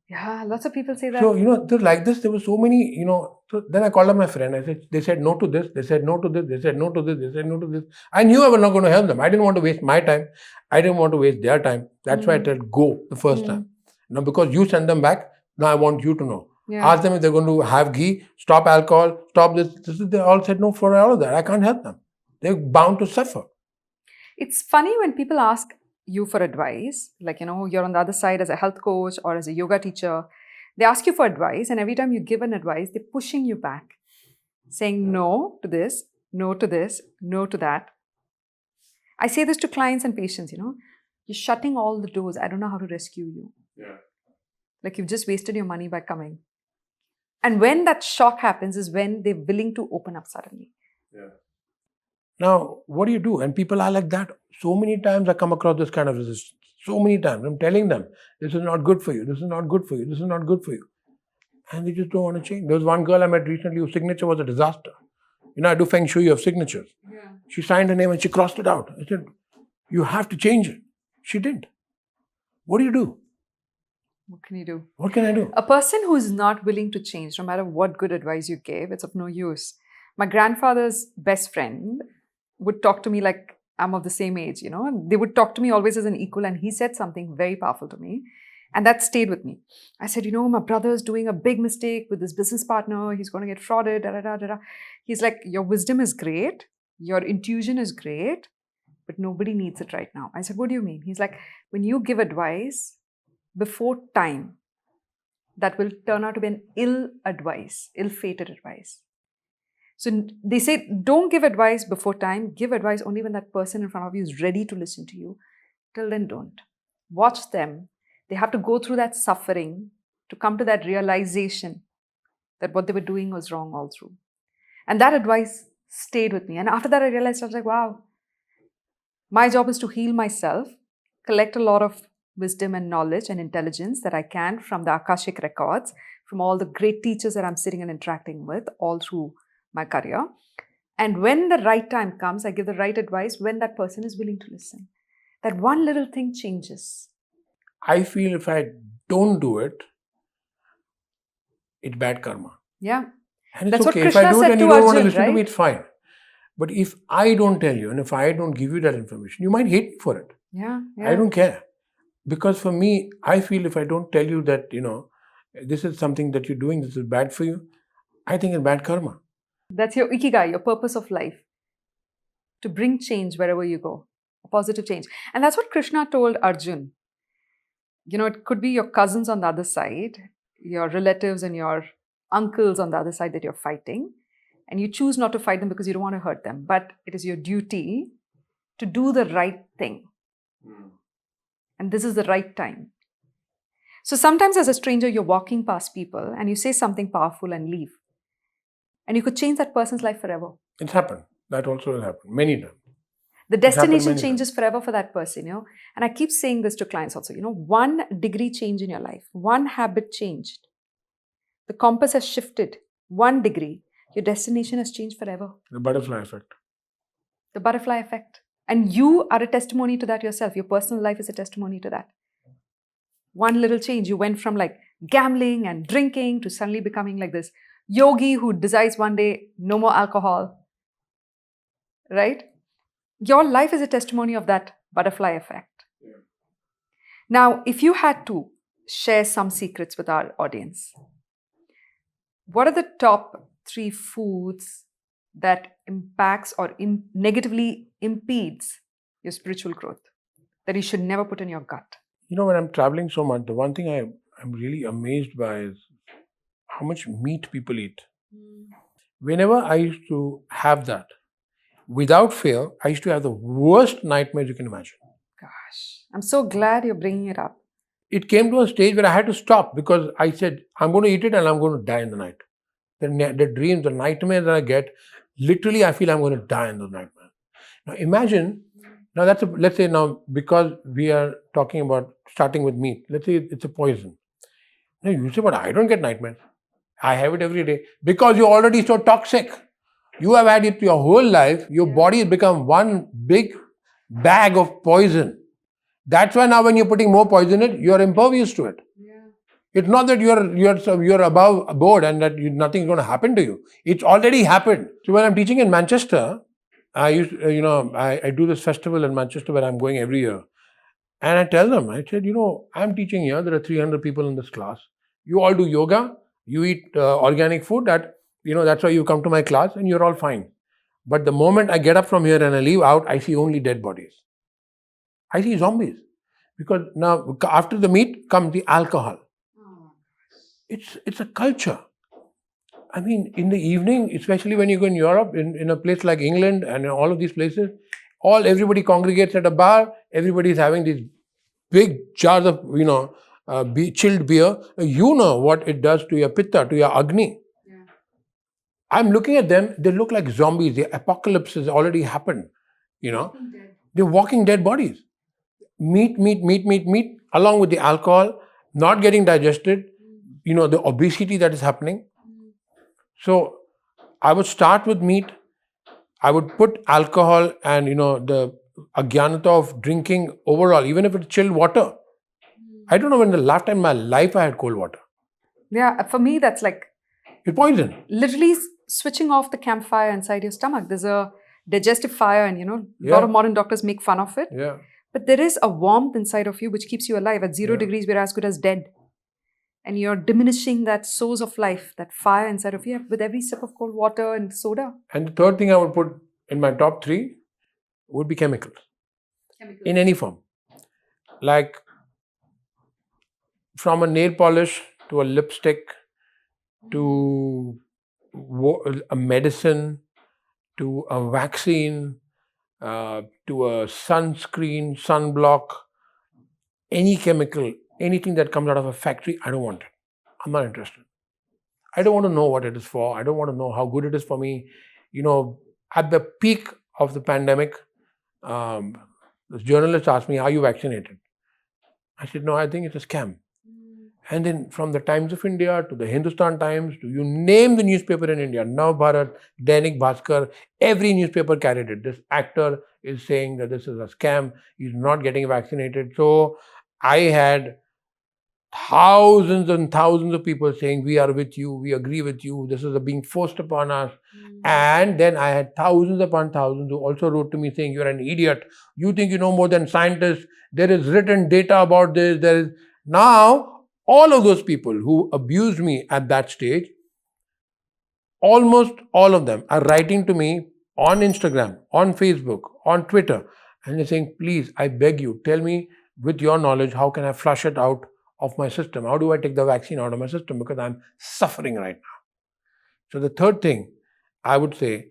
Yeah, lots of people say that. So, like this, there were so many, so then I called up my friend. I said, they said no to this, they said no to this, they said no to this, they said no to this. I knew I was not going to help them. I didn't want to waste my time. I didn't want to waste their time. That's why I told go the first time. Now, because you send them back, now I want you to know. Yeah. Ask them if they're going to have ghee, stop alcohol, stop this. They all said no for all of that. I can't help them. They're bound to suffer. It's funny when people ask you for advice, like, you're on the other side as a health coach or as a yoga teacher. They ask you for advice, and every time you give an advice, they're pushing you back, saying no to this, no to this, no to that. I say this to clients and patients, you're shutting all the doors. I don't know how to rescue you. Yeah. Like you've just wasted your money by coming. And when that shock happens is when they're willing to open up suddenly. Yeah. Now, what do you do? And people are like that. So many times I come across this kind of resistance. So many times I'm telling them, this is not good for you. This is not good for you. This is not good for you. And they just don't want to change. There was one girl I met recently whose signature was a disaster. I do feng shui of signatures. Yeah. She signed her name and she crossed it out. I said, you have to change it. She didn't. What do you do? What can you do? What can I do? A person who is not willing to change, no matter what good advice you gave, it's of no use. My grandfather's best friend would talk to me like I'm of the same age, and they would talk to me always as an equal, and he said something very powerful to me, and that stayed with me. I said, my brother's doing a big mistake with this business partner. He's going to get frauded, da, da, da, da, da. He's like, your wisdom is great. Your intuition is great, but nobody needs it right now. I said, what do you mean? He's like, when you give advice before time, that will turn out to be an ill-fated advice. So they say, don't give advice before time. Give advice only when that person in front of you is ready to listen to you. Till then, don't. Watch them. They have to go through that suffering to come to that realization that what they were doing was wrong all through. And that advice stayed with me. And after that, I realized, I was like, wow, my job is to heal myself, collect a lot of wisdom and knowledge and intelligence that I can from the Akashic records, from all the great teachers that I'm sitting and interacting with all through my career. And when the right time comes, I give the right advice when that person is willing to listen. That one little thing changes. I feel if I don't do it, it's bad karma. Yeah. And it's That's okay. what Krishna if I do said it and to you don't want to Arjun, listen to me, right? it's fine. But if I don't tell you and if I don't give you that information, you might hate me for it. Yeah. I don't care. Because for me, I feel if I don't tell you that, this is something that you're doing, this is bad for you, I think it's bad karma. That's your ikigai, your purpose of life. To bring change wherever you go. A positive change. And that's what Krishna told Arjun. It could be your cousins on the other side, your relatives and your uncles on the other side that you're fighting. And you choose not to fight them because you don't want to hurt them. But it is your duty to do the right thing. And this is the right time. So sometimes as a stranger, you're walking past people and you say something powerful and leave. And you could change that person's life forever. It's happened. That also will happen many times. The destination changes forever for that person, And I keep saying this to clients also, 1 degree change in your life, 1 habit changed. The compass has shifted 1 degree, your destination has changed forever. The butterfly effect. The butterfly effect. And you are a testimony to that yourself. Your personal life is a testimony to that. One little change. You went from like gambling and drinking to suddenly becoming like this yogi who decides one day, no more alcohol. Right? Your life is a testimony of that butterfly effect. Yeah. Now, if you had to share some secrets with our audience, what are the top 3 foods that impacts or negatively impedes your spiritual growth that you should never put in your gut? You know, when I'm traveling so much, the one thing I'm really amazed by is how much meat people eat. Whenever I used to have that, without fail, I used to have the worst nightmares you can imagine. Gosh, I'm so glad you're bringing it up. It came to a stage where I had to stop because I said, I'm going to eat it and I'm going to die in the night. The dreams, the nightmares that I get, literally I feel I'm going to die in those nightmares. Now imagine, now let's say now, because we are talking about starting with meat, let's say it's a poison. Now you say, but I don't get nightmares. I have it every day because you're already so toxic. You have had it your whole life. Your body has become one big bag of poison. That's why now when you're putting more poison in it, you're impervious to it. It's not that you're above board and that nothing's going to happen to you. It's already happened. So when I'm teaching in Manchester, I do this festival in Manchester where I'm going every year. And I tell them, I said, I'm teaching here. There are 300 people in this class. You all do yoga. You eat organic food. That's why you come to my class and you're all fine. But the moment I get up from here and I leave out, I see only dead bodies. I see zombies. Because now after the meat comes the alcohol. It's a culture. I mean, in the evening, especially when you go in Europe, in a place like England and in all of these places, everybody congregates at a bar. Everybody's having these big jars of, chilled beer. You know what it does to your pitta, to your agni. Yeah. I'm looking at them. They look like zombies. The apocalypse has already happened. They're walking dead bodies. Meat, along with the alcohol, not getting digested. The obesity that is happening. So I would start with meat. I would put alcohol and, the agyanata of drinking overall, even if it's chilled water. I don't know when the last time in my life I had cold water. Yeah, for me, that's like... It's poison. Literally switching off the campfire inside your stomach. There's a digestive fire and, a lot of modern doctors make fun of it. Yeah. But there is a warmth inside of you which keeps you alive. At 0 degrees, we're as good as dead. And you're diminishing that source of life, that fire inside of you with every sip of cold water and soda. And the third thing I would put in my top 3 would be chemicals. In any form. Like from a nail polish to a lipstick to a medicine to a vaccine to a sunscreen, sunblock, any chemical, anything that comes out of a factory, I don't want it. I'm not interested. I don't want to know what it is for. I don't want to know how good it is for me. At the peak of the pandemic, this journalist asked me, are you vaccinated? I said, no, I think it's a scam. And then from the Times of India to the Hindustan Times to you name the newspaper in India, Nav Bharat, Dainik Bhaskar, every newspaper carried it. This actor is saying that this is a scam. He's not getting vaccinated. So I had thousands and thousands of people saying, we are with you, we agree with you, this is being forced upon us. And then I had thousands upon thousands who also wrote to me saying, you're an idiot, you think you know more than scientists, there is written data about this, there is... Now, all of those people who abused me at that stage, almost all of them are writing to me on Instagram, on Facebook, on Twitter, and they're saying, please, I beg you, tell me with your knowledge, how can I flush it out of my system? How do I take the vaccine out of my system? Because I'm suffering right now. So the third thing, I would say,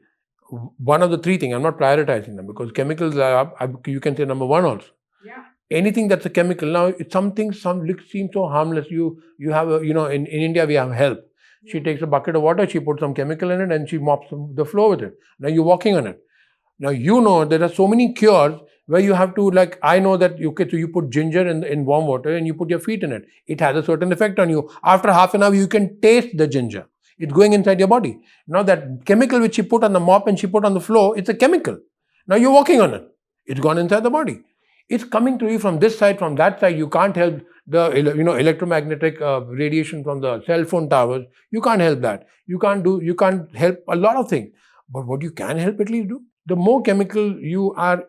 one of the 3 things, I'm not prioritizing them because chemicals are, you can say number 1 also. Yeah. Anything that's a chemical. Now, some seem so harmless. You have in India we have help. She takes a bucket of water, she puts some chemical in it and she mops the floor with it. Now you're walking on it. Now there are so many cures where you have to, like, I know that so you put ginger in warm water and you put your feet in it. It has a certain effect on you. After half an hour, you can taste the ginger. It's going inside your body. Now that chemical which she put on the mop and she put on the floor, it's a chemical. Now you're walking on it. It's gone inside the body. It's coming to you from this side, from that side. You can't help the electromagnetic radiation from the cell phone towers. You can't help that. You can't help a lot of things. But what you can help at least do, the more chemical you are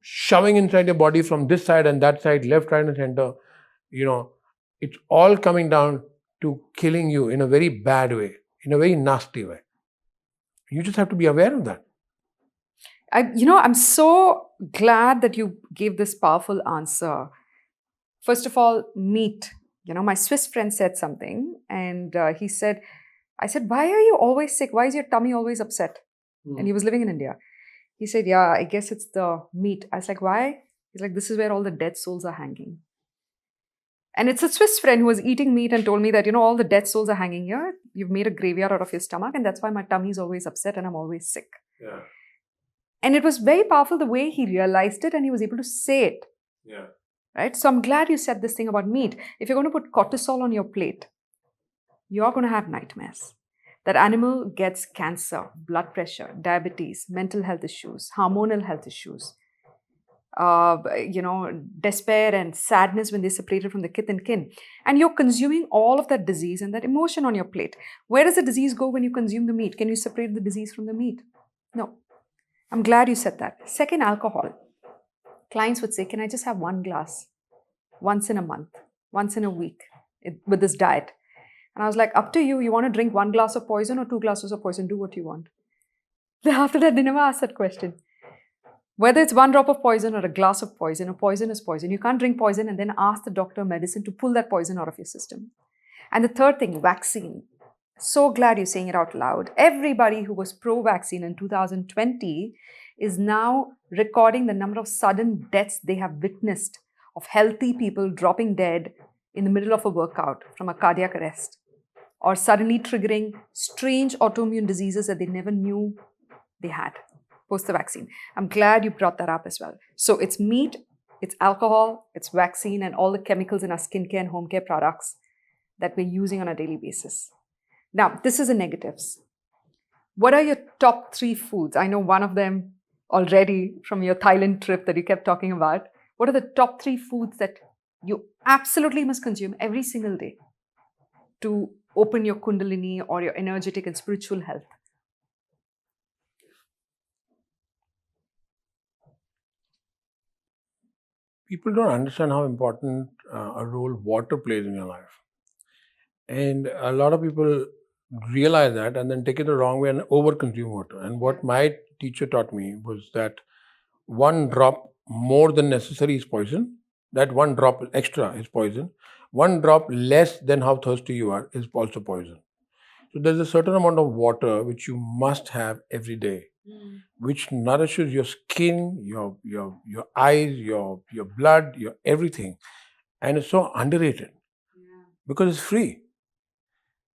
shoving inside your body from this side and that side, left, right, and center, it's all coming down to killing you in a very bad way, in a very nasty way. You just have to be aware of that. I'm so glad that you gave this powerful answer. First of all, meat. My Swiss friend said something, and I said, why are you always sick? Why is your tummy always upset? And he was living in India. He said, yeah, I guess it's the meat. I was like, why? He's like, this is where all the dead souls are hanging. And it's a Swiss friend who was eating meat and told me that, all the dead souls are hanging here. You've made a graveyard out of your stomach, and that's why my tummy is always upset and I'm always sick. Yeah. And it was very powerful the way he realized it and he was able to say it. Yeah. Right? So I'm glad you said this thing about meat. If you're going to put cortisol on your plate, you're going to have nightmares. That animal gets cancer, blood pressure, diabetes, mental health issues, hormonal health issues, despair and sadness when they're separated from the kith and kin. And you're consuming all of that disease and that emotion on your plate. Where does the disease go when you consume the meat? Can you separate the disease from the meat? No. I'm glad you said that. Second, alcohol. Clients would say, can I just have one glass once in a month, once in a week with this diet? And I was like, up to you. You want to drink one glass of poison or 2 glasses of poison? Do what you want. After that, they never asked that question. Whether it's 1 drop of poison or a glass of poison, a poison is poison. You can't drink poison and then ask the doctor of medicine to pull that poison out of your system. And the third thing, vaccine. So glad you're saying it out loud. Everybody who was pro-vaccine in 2020 is now recording the number of sudden deaths they have witnessed of healthy people dropping dead in the middle of a workout from a cardiac arrest or suddenly triggering strange autoimmune diseases that they never knew they had post the vaccine. I'm glad you brought that up as well. So it's meat, it's alcohol, it's vaccine, and all the chemicals in our skincare and home care products that we're using on a daily basis. Now, this is the negatives. What are your top 3 foods? I know one of them already from your Thailand trip that you kept talking about. What are the top 3 foods that you absolutely must consume every single day to open your Kundalini or your energetic and spiritual health? People don't understand how important a role water plays in your life. And a lot of people realize that and then take it the wrong way and overconsume water. And what my teacher taught me was that 1 drop more than necessary is poison. That 1 drop extra is poison. 1 drop less than how thirsty you are is also poison. So there's a certain amount of water which you must have every day, which nourishes your skin, your eyes, your blood, your everything. And it's so underrated because it's free.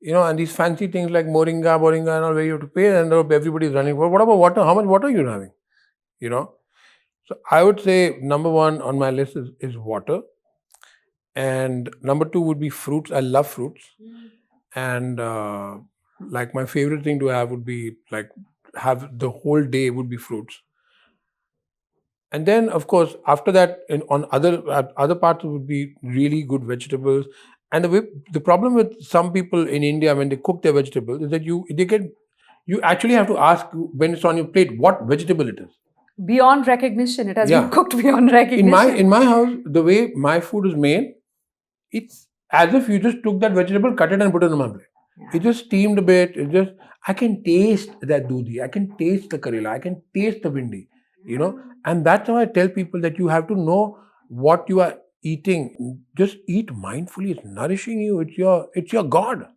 And these fancy things like moringa and all where you have to pay and everybody's running. Well, what about water? How much water are you having? So I would say number 1 on my list is water. And number 2 would be fruits. I love fruits. And like my favorite thing to have would be like have the whole day would be fruits. And then, of course, after that, on other parts would be really good vegetables. And the problem with some people in India when they cook their vegetables is that you actually have to ask when it's on your plate what vegetable it is. Beyond recognition, it has been cooked beyond recognition. In my house, the way my food is made, it's as if you just took that vegetable, cut it, and put it on my plate. Yeah. It just steamed a bit. I can taste that doodhi. I can taste the karela. I can taste the bindi. And that's how I tell people that you have to know what you are eating. Just eat mindfully. It's nourishing you. It's your God.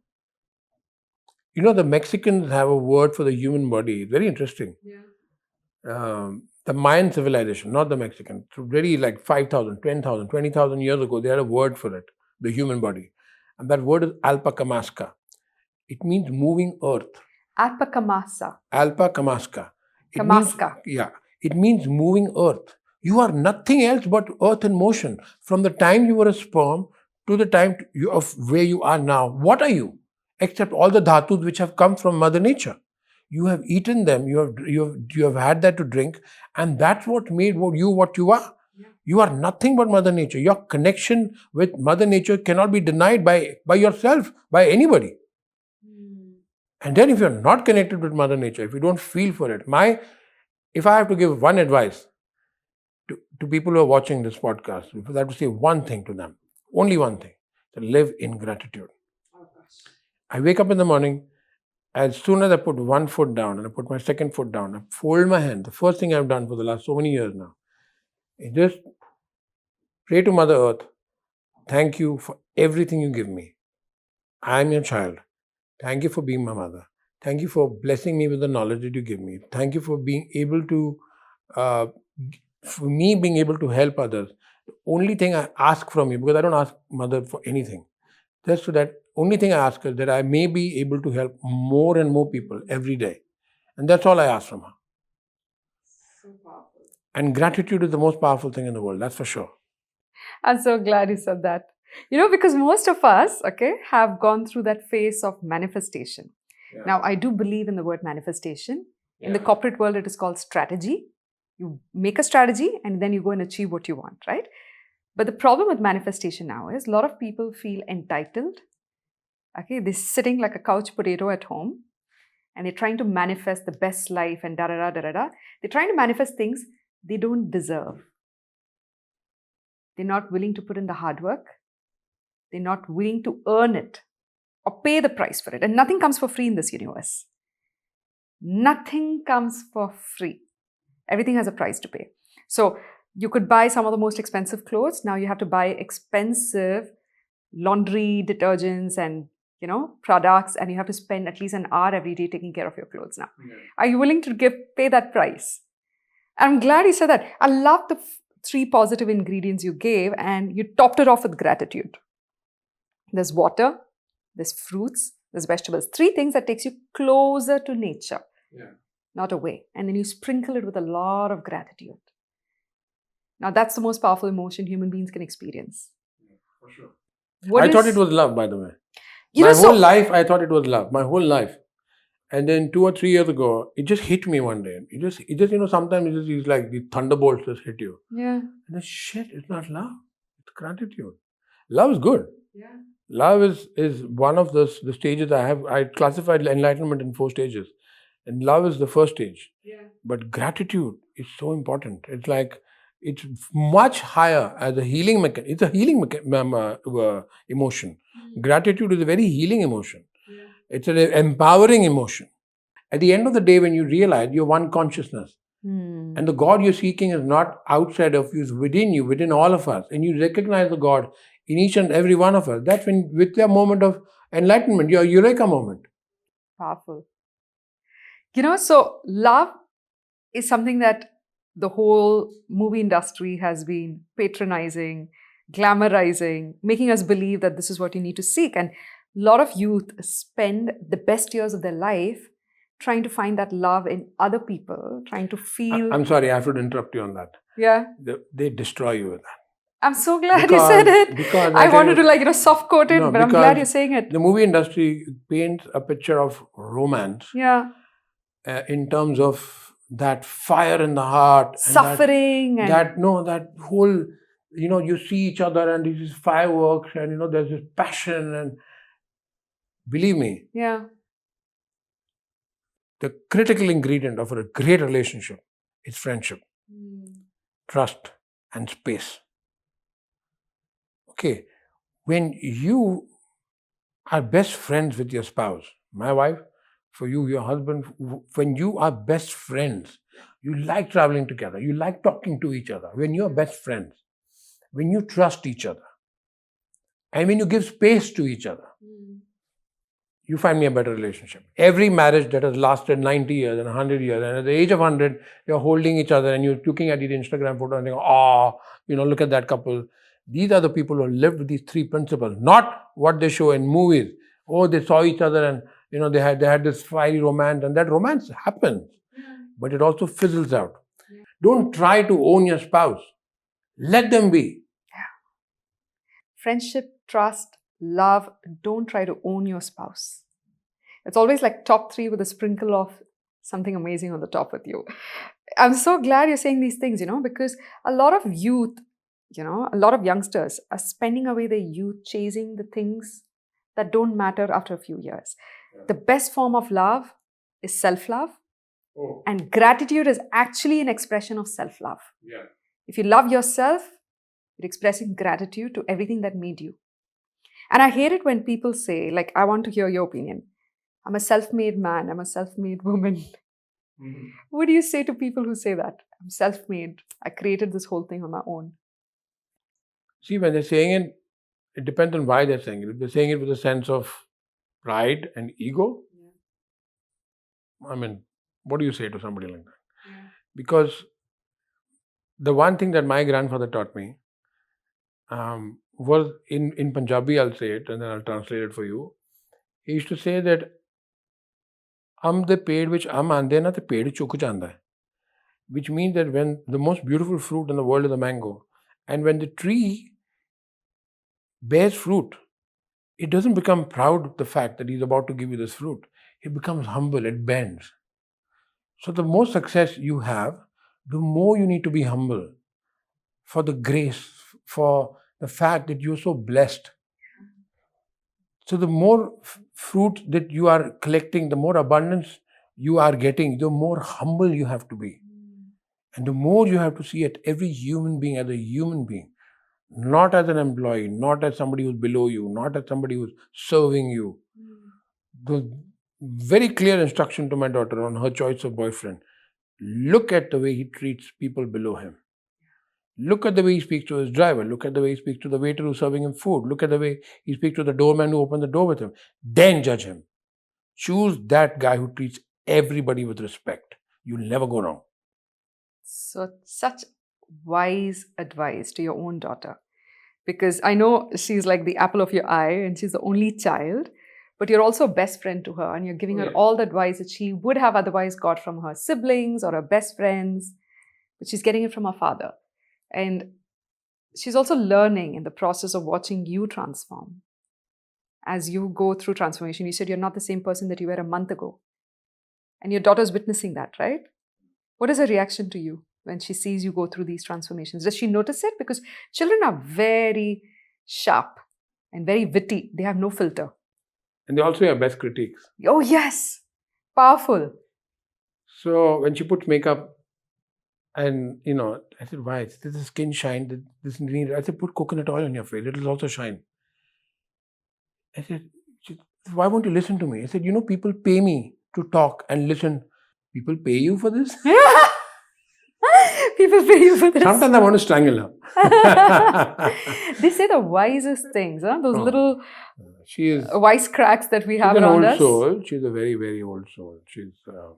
The Mexicans have a word for the human body. It's very interesting. Yeah. The Mayan civilization, not the Mexican. So very like 5,000, 10,000, 20,000 years ago, they had a word for it, the human body. And that word is alpakamaska. It means moving earth. Alpakamasa. Alpakamaska. Kamaska. It means moving earth. You are nothing else but earth in motion. From the time you were a sperm to the time of where you are now. What are you? except all the dhatus which have come from Mother Nature. You have eaten them, you have had that to drink, and that's what made you what you are. You are nothing but Mother Nature. Your connection with Mother Nature cannot be denied by yourself, by anybody. And then if you're not connected with Mother Nature, if you don't feel for it, if I have to give one advice to people who are watching this podcast, if I have to say one thing to them, only one thing, to live in gratitude. I wake up in the morning, as soon as I put one foot down and I put my second foot down, I fold my hand. The first thing I've done for the last so many years now is just pray to Mother Earth, thank you for everything you give me. I am your child. Thank you for being my mother. Thank you for blessing me with the knowledge that you give me. Thank you for being able to, for me being able to help others. The only thing I ask from you, because I don't ask Mother for anything, just so that only thing I ask her that I may be able to help more and more people every day. And that's all I ask from her. So powerful. And gratitude is the most powerful thing in the world, that's for sure. I'm so glad you said that. Because most of us, have gone through that phase of manifestation. Yeah. Now, I do believe in the word manifestation. In the corporate world, it is called strategy. You make a strategy and then you go and achieve what you want, right? But the problem with manifestation now is a lot of people feel entitled. They're sitting like a couch potato at home and they're trying to manifest the best life and da-da-da-da-da-da. They're trying to manifest things they don't deserve. They're not willing to put in the hard work. They're not willing to earn it or pay the price for it. And nothing comes for free in this universe. Nothing comes for free. Everything has a price to pay. So you could buy some of the most expensive clothes. Now you have to buy expensive laundry detergents and products, and you have to spend at least an hour every day taking care of your clothes now. Yeah. Are you willing to pay that price? I'm glad you said that. I love the 3 positive ingredients you gave, and you topped it off with gratitude. There's water, there's fruits, there's vegetables. 3 things that takes you closer to nature, not away. And then you sprinkle it with a lot of gratitude. Now that's the most powerful emotion human beings can experience. For sure. I thought it was love, by the way. My whole life, I thought it was love. My whole life. And then 2 or 3 years ago, it just hit me one day. It just sometimes it's like the thunderbolts just hit you. Yeah. And then shit, it's not love. It's gratitude. Love is good. Yeah. Love is one of the stages I classified enlightenment in 4 stages. And love is the first stage. Yeah. But gratitude is so important. It's like, it's much higher as a healing mechanism. It's a healing emotion. Gratitude is a very healing emotion. Yeah. It's an empowering emotion. At the end of the day, when you realize you're one consciousness, and the God you're seeking is not outside of you, it's within you, within all of us, and you recognize the God in each and every one of us, that's when, with your moment of enlightenment, your eureka moment. Powerful. So love is something that the whole movie industry has been patronizing, glamorizing, making us believe that this is what you need to seek. And a lot of youth spend the best years of their life trying to find that love in other people, trying to feel... I'm sorry, I have to interrupt you on that. Yeah. They destroy you with that. I'm so glad you said it. Because I wanted to soft quote it, but I'm glad you're saying it. The movie industry paints a picture of romance. Yeah. In terms of that fire in the heart, suffering, that whole, you see each other and these fireworks, and there's this passion, and believe me, the critical ingredient of a great relationship is friendship, trust, and space. Okay, when you are best friends with your spouse, my wife, for you, your husband, when you are best friends, you like traveling together, you like talking to each other. When you are best friends, when you trust each other, and when you give space to each other, you find me a better relationship. Every marriage that has lasted 90 years and 100 years, and at the age of 100, you're holding each other and you're looking at your Instagram photo and thinking, look at that couple. These are the people who lived with these 3 principles, not what they show in movies. Oh, they saw each other and they had this fiery romance, and that romance happens, but it also fizzles out. Don't try to own your spouse. Let them be. Friendship, trust, love. Don't try to own your spouse. It's always like top 3 with a sprinkle of something amazing on the top with you. I'm so glad you're saying these things, because a lot of youth, a lot of youngsters are spending away their youth chasing the things that don't matter after a few years. The best form of love is self-love. Oh, And gratitude is actually an expression of self-love. yeah. If you love yourself, you're expressing gratitude to everything that made you. And I hate it when people say, like, I want to hear your opinion. I'm a self-made man. I'm a self-made woman. Mhm. What do you say to people who say that? I'm self-made. I created this whole thing on my own. See, when they're saying it, it depends on why they're saying it. If they're saying it with a sense of pride and ego, I mean, what do you say to somebody like that? Because the one thing that my grandfather taught me was in Punjabi, I'll say it and then I'll translate it for you. He used to say that am the ped which am aande na the ped chuk janda hai. Which means that when the most beautiful fruit in the world is the mango, and when the tree bears fruit, it doesn't become proud of the fact that he's about to give you this fruit. It becomes humble, it bends. So the more success you have, the more you need to be humble for the grace, for the fact that you're so blessed. So the more fruit that you are collecting, the more abundance you are getting, the more humble you have to be. And the more you have to see at every human being as a human being, not as an employee, not as somebody who's below you, not as somebody who's serving you. The very clear instruction to my daughter on her choice of boyfriend: look at the way he treats people below him. Look at the way he speaks to his driver. Look at the way he speaks to the waiter who's serving him food. Look at the way he speaks to the doorman who opened the door with him. Then judge him. Choose that guy who treats everybody with respect. You'll never go wrong. So, such wise advice to your own daughter. Because I know she's like the apple of your eye and she's the only child, but you're also a best friend to her and you're giving Oh, her yeah. all the advice that she would have otherwise got from her siblings or her best friends, but she's getting it from her father. And she's also learning in the process of watching you transform. As you go through transformation, you said you're not the same person that you were a month ago. And your daughter's witnessing that, right? What is her reaction to you when she sees you go through these transformations? Does she notice it? Because children are very sharp and very witty. They have no filter. And they also have best critiques. Oh, yes. Powerful. So when she puts makeup, and I said, why? This is skin shine. This need. I said, put coconut oil on your face. It will also shine. I said, why won't you listen to me? I said, people pay me to talk and listen. People pay you for this? People pay you for this. Sometimes I want to strangle her. They say the wisest things, huh? Those Oh. little She is wisecracks that we have an around old us. soul. She's a very, very old soul. So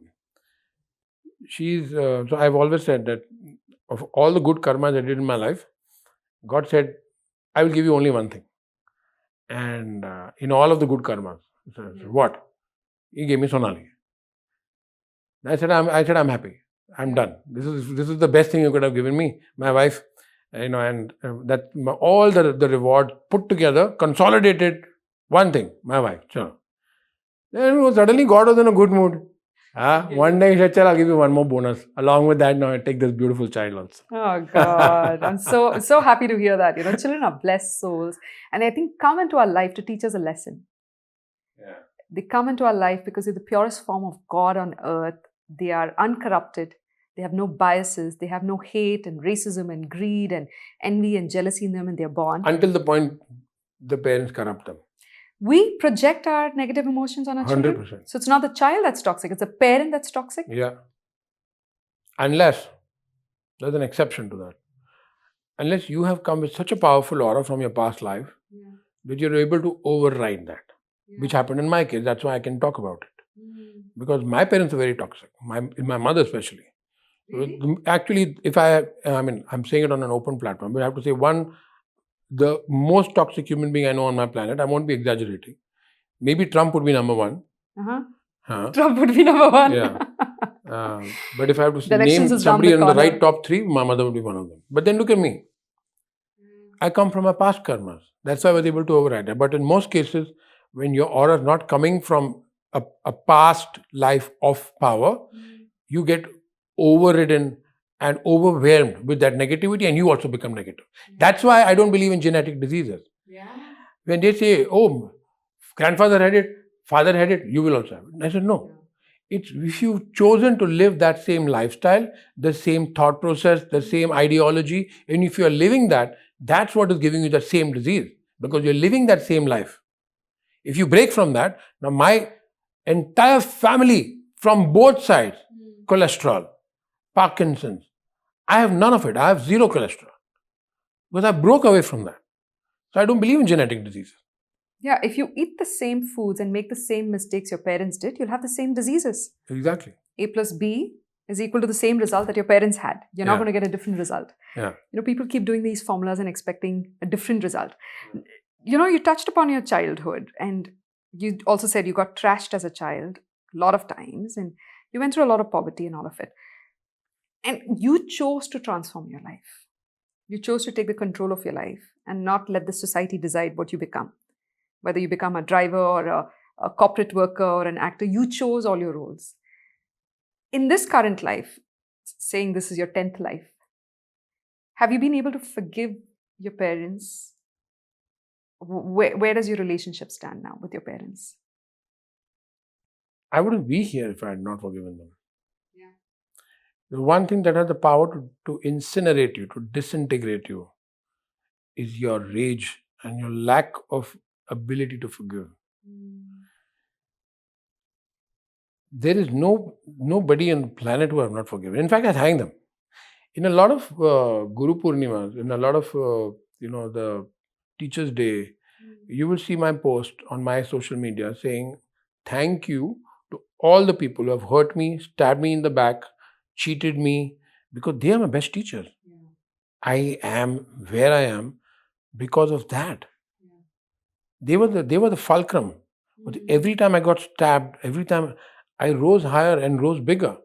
I've always said that of all the good karmas I did in my life, God said, I will give you only one thing. And in all of the good karmas, he said, what? He gave me Sonali. I said, I'm happy. I'm done. This is the best thing you could have given me, my wife. And all the reward put together, consolidated, one thing, my wife. Sure. Then suddenly God was in a good mood. One day he said, I'll give you one more bonus. Along with that, now I take this beautiful child also. Oh God, I'm so happy to hear that. Children are blessed souls, and I think come into our life to teach us a lesson. Yeah. They come into our life because they're the purest form of God on earth. They are uncorrupted. They have no biases. They have no hate and racism and greed and envy and jealousy in them, and they're born. Until the point the parents corrupt them. We project our negative emotions on our children. 100%. So it's not the child that's toxic, it's the parent that's toxic. Yeah. Unless there's an exception to that. Unless you have come with such a powerful aura from your past life that you're able to override that, which happened in my case. That's why I can talk about it. Because my parents are very toxic, my mother especially. Really? Actually, I'm saying it on an open platform, but I have to say the most toxic human being I know on my planet, I won't be exaggerating. Maybe Trump would be number one. Trump would be number one. Yeah. But if I have to The elections name is round somebody the in the corner. right top 3, my mother would be one of them. But then look at me. I come from a past karmas. That's why I was able to override it. But in most cases, when your aura is not coming from a past life of power, you get overridden and overwhelmed with that negativity, and you also become negative. That's why I don't believe in genetic diseases. When they say, oh, grandfather had it, father had it, you will also have it. I said, no. It's if you've chosen to live that same lifestyle, the same thought process, the same ideology, and if you're living that, that's what is giving you the same disease, because you're living that same life. If you break from that, now my entire family from both sides, cholesterol, Parkinson's, I have none of it. I have zero cholesterol because I broke away from that. So I don't believe in genetic diseases. Yeah, if you eat the same foods and make the same mistakes your parents did, you'll have the same diseases. Exactly. A plus B is equal to the same result that your parents had. You're not Yeah. going to get a different result. Yeah. People keep doing these formulas and expecting a different result. You touched upon your childhood, and you also said you got trashed as a child a lot of times, and you went through a lot of poverty and all of it. And you chose to transform your life. You chose to take the control of your life and not let the society decide what you become. Whether you become a driver or a corporate worker or an actor, you chose all your roles. In this current life, saying this is your 10th life, have you been able to forgive your parents? Where does your relationship stand now with your parents? I wouldn't be here if I had not forgiven them. Yeah. The one thing that has the power to incinerate you, to disintegrate you, is your rage and your lack of ability to forgive. There is nobody on the planet who I have not forgiven. In fact, I thank them. In a lot of Guru Purnimas, in a lot of the Teachers' Day, you will see my post on my social media saying, thank you to all the people who have hurt me, stabbed me in the back, cheated me, because they are my best teachers. I am where I am because of that. They were the fulcrum. But every time I got stabbed, every time I rose higher and rose bigger.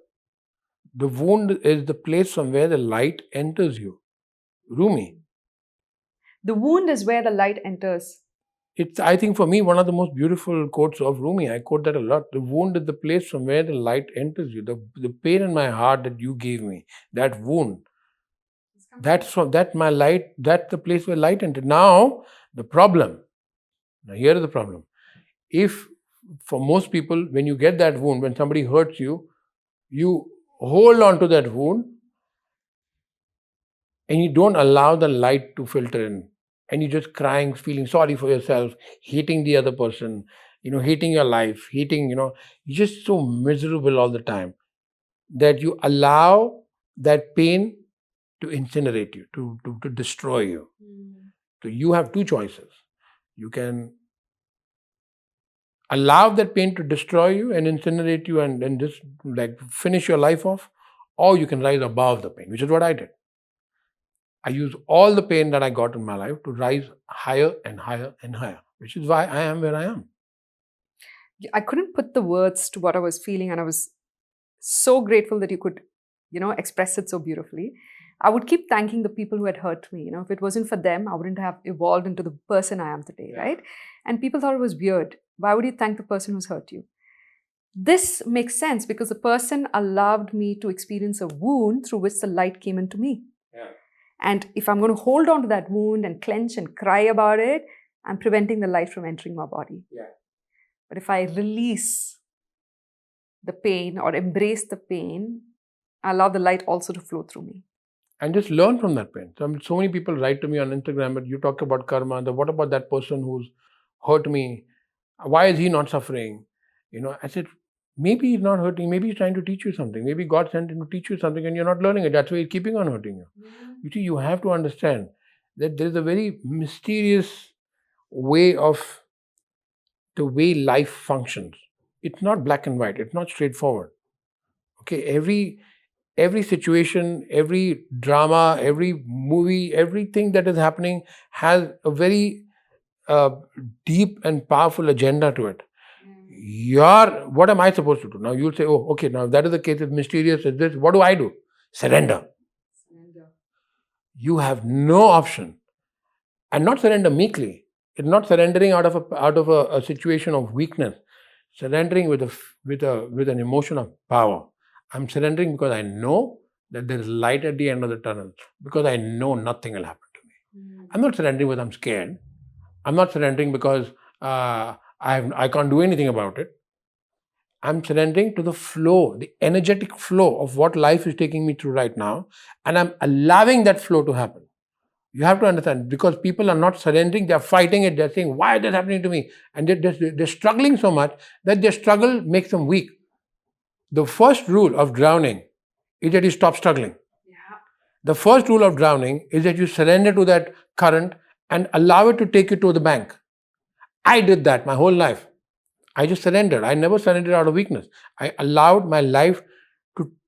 The wound is the place from where the light enters you. Rumi. The wound is where the light enters. It's, I think, for me, one of the most beautiful quotes of Rumi. I quote that a lot. The wound is the place from where the light enters you. The pain in my heart that you gave me, that wound, that's my light, that's the place where light entered. Now here is the problem. If for most people, when you get that wound, when somebody hurts you, you hold on to that wound and you don't allow the light to filter in, and you're just crying, feeling sorry for yourself, hating the other person, hating your life, you're just so miserable all the time that you allow that pain to incinerate you, to destroy you. So you have two choices. You can allow that pain to destroy you and incinerate you and just like finish your life off, or you can rise above the pain, which is what I did. I use all the pain that I got in my life to rise higher and higher and higher, which is why I am where I am. I couldn't put the words to what I was feeling, and I was so grateful that you could, express it so beautifully. I would keep thanking the people who had hurt me. If it wasn't for them, I wouldn't have evolved into the person I am today, right? And people thought it was weird. Why would you thank the person who's hurt you? This makes sense because the person allowed me to experience a wound through which the light came into me. And if I'm going to hold on to that wound and clench and cry about it, I'm preventing the light from entering my body. But if I release the pain or embrace the pain, I allow the light also to flow through me. And just learn from that pain. So many people write to me on Instagram, but you talk about karma. What about that person who's hurt me? Why is he not suffering? I said, maybe he's not hurting. Maybe he's trying to teach you something. Maybe God sent him to teach you something and you're not learning it. That's why he's keeping on hurting you. You see, you have to understand that there is a very mysterious way of the way life functions. It's not black and white. It's not straightforward. Okay, every situation, every drama, every movie, everything that is happening has a very deep and powerful agenda to it. What am I supposed to do? Now you'll say, oh, okay, now if that is the case, it's mysterious, it's this. What do I do? Surrender. You have no option. And not surrender meekly. It's not surrendering out of a situation of weakness. surrendering with an emotion of power. I'm surrendering because I know that there is light at the end of the tunnel, because I know nothing will happen to me. I'm not surrendering because I'm scared. I'm not surrendering because I can't do anything about it. I'm surrendering to the flow, the energetic flow of what life is taking me through right now, and I'm allowing that flow to happen. You have to understand, because people are not surrendering, they're fighting it, they're saying, why is this happening to me? And they're struggling so much that their struggle makes them weak. The first rule of drowning is that you stop struggling. Yeah. The first rule of drowning is that you surrender to that current and allow it to take you to the bank. I did that my whole life. I just surrendered. I never surrendered out of weakness. I allowed my life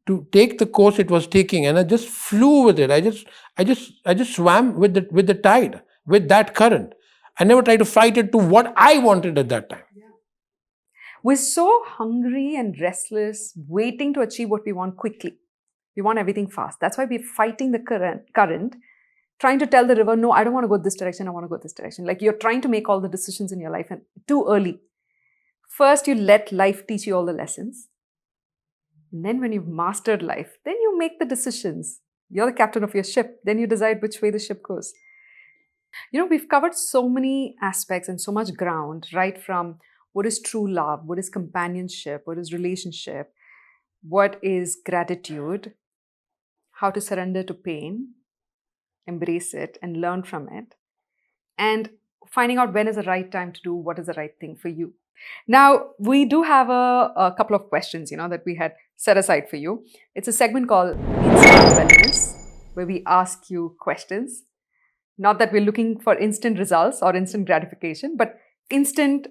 to take the course it was taking, and I just flew with it. I just swam with the tide, with that current. I never tried to fight it to what I wanted at that time. We're so hungry and restless, waiting to achieve what we want quickly. We want everything fast. That's why we're fighting the current, trying to tell the river, no, I don't want to go this direction, I want to go this direction. Like you're trying to make all the decisions in your life and too early. First, you let life teach you all the lessons. And then when you've mastered life, then you make the decisions. You're the captain of your ship. Then you decide which way the ship goes. We've covered so many aspects and so much ground, right from what is true love, what is companionship, what is relationship, what is gratitude, how to surrender to pain, embrace it and learn from it, and finding out when is the right time to do what is the right thing for you. Now, we do have a couple of questions, that we had set aside for you. It's a segment called Instant Wellness, where we ask you questions. Not that we're looking for instant results or instant gratification, but instant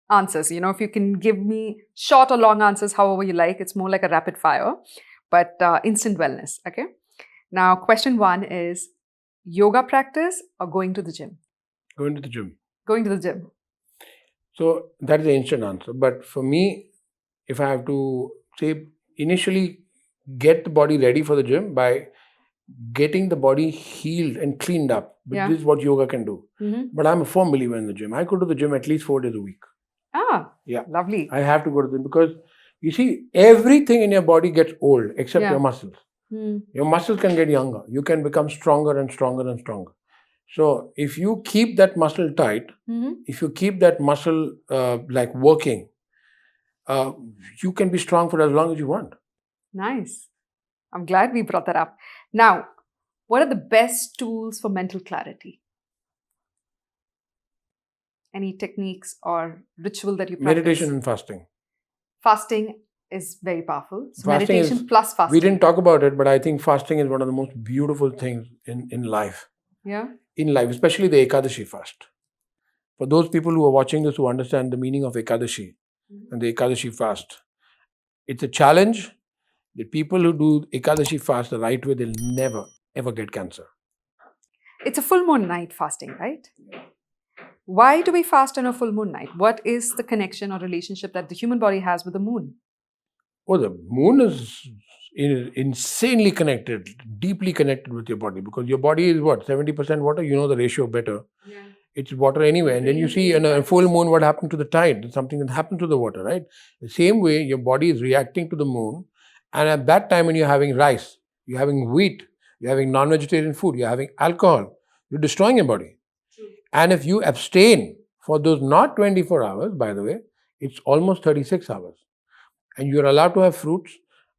answers. If you can give me short or long answers, however you like, it's more like a rapid fire, but instant wellness. Okay. Now, question 1 is yoga practice or going to the gym? Going to the gym. Going to the gym. So that is the instant answer. But for me, if I have to say, initially get the body ready for the gym by getting the body healed and cleaned up. But Yeah. this is what yoga can do. Mm-hmm. But I'm a firm believer in the gym. I go to the gym at least 4 days a week. Yeah. Lovely. I have to go to the gym because you see, everything in your body gets old except Yeah. your muscles. Mm. Your muscles can get younger. You can become stronger and stronger and stronger. So if you keep that muscle tight, Mm-hmm. if you keep that muscle working, you can be strong for as long as you want. Nice. I'm glad we brought that up. Now, what are the best tools for mental clarity? Any techniques or ritual that you practice? Meditation and fasting. Fasting is very powerful. So Fasting meditation is- plus fasting. We didn't talk about it, but I think fasting is one of the most beautiful things in life. Yeah. In life, especially the Ekadashi fast. For those people who are watching this who understand the meaning of Ekadashi and the Ekadashi fast, it's a challenge. The people who do Ekadashi fast the right way, they'll never, ever get cancer. It's a full moon night fasting, right? Why do we fast on a full moon night? What is the connection or relationship that the human body has with the moon? Oh, the moon is insanely connected, deeply connected with your body, because your body is what, 70% water? You know the ratio better. Yeah. It's water anyway. And then you see in a full moon what happened to the tide. It's something that happened to the water, right? The same way your body is reacting to the moon. And at that time when you're having rice, you're having wheat, you're having non-vegetarian food, you're having alcohol, you're destroying your body. True. And if you abstain for those not 24 hours, by the way, it's almost 36 hours. And you're allowed to have fruits,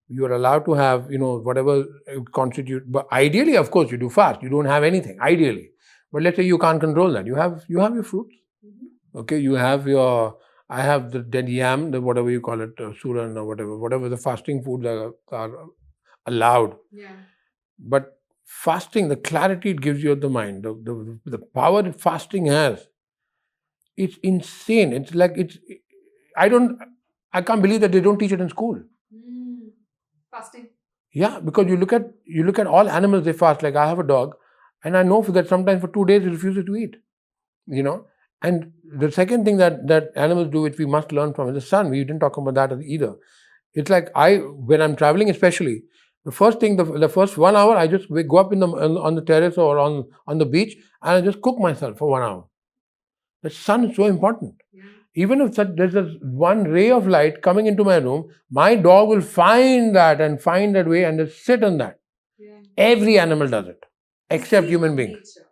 you're allowed to have, whatever constitute. But ideally, of course, you do fast. You don't have anything, ideally. But let's say you can't control that. You have your fruits. Mm-hmm. Okay, you have your, I have the yam, the whatever you call it, suran or whatever the fasting foods are allowed. Yeah. But fasting, the clarity it gives you of the mind, the power that fasting has, it's insane. It's like, I can't believe that they don't teach it in school. Fasting. Yeah, because you look at all animals, they fast. Like I have a dog, and I know that sometimes for 2 days he refuses to eat. And the second thing that animals do, which we must learn from, is the sun. We didn't talk about that either. It's like when I'm traveling, especially the first thing, the first 1 hour, I just go up on the terrace or on the beach, and I just cook myself for 1 hour. The sun is so important. Yeah. Even if there's a one ray of light coming into my room, my dog will find that way and just sit on that. Yeah. Every animal does it, except See human of beings. nature.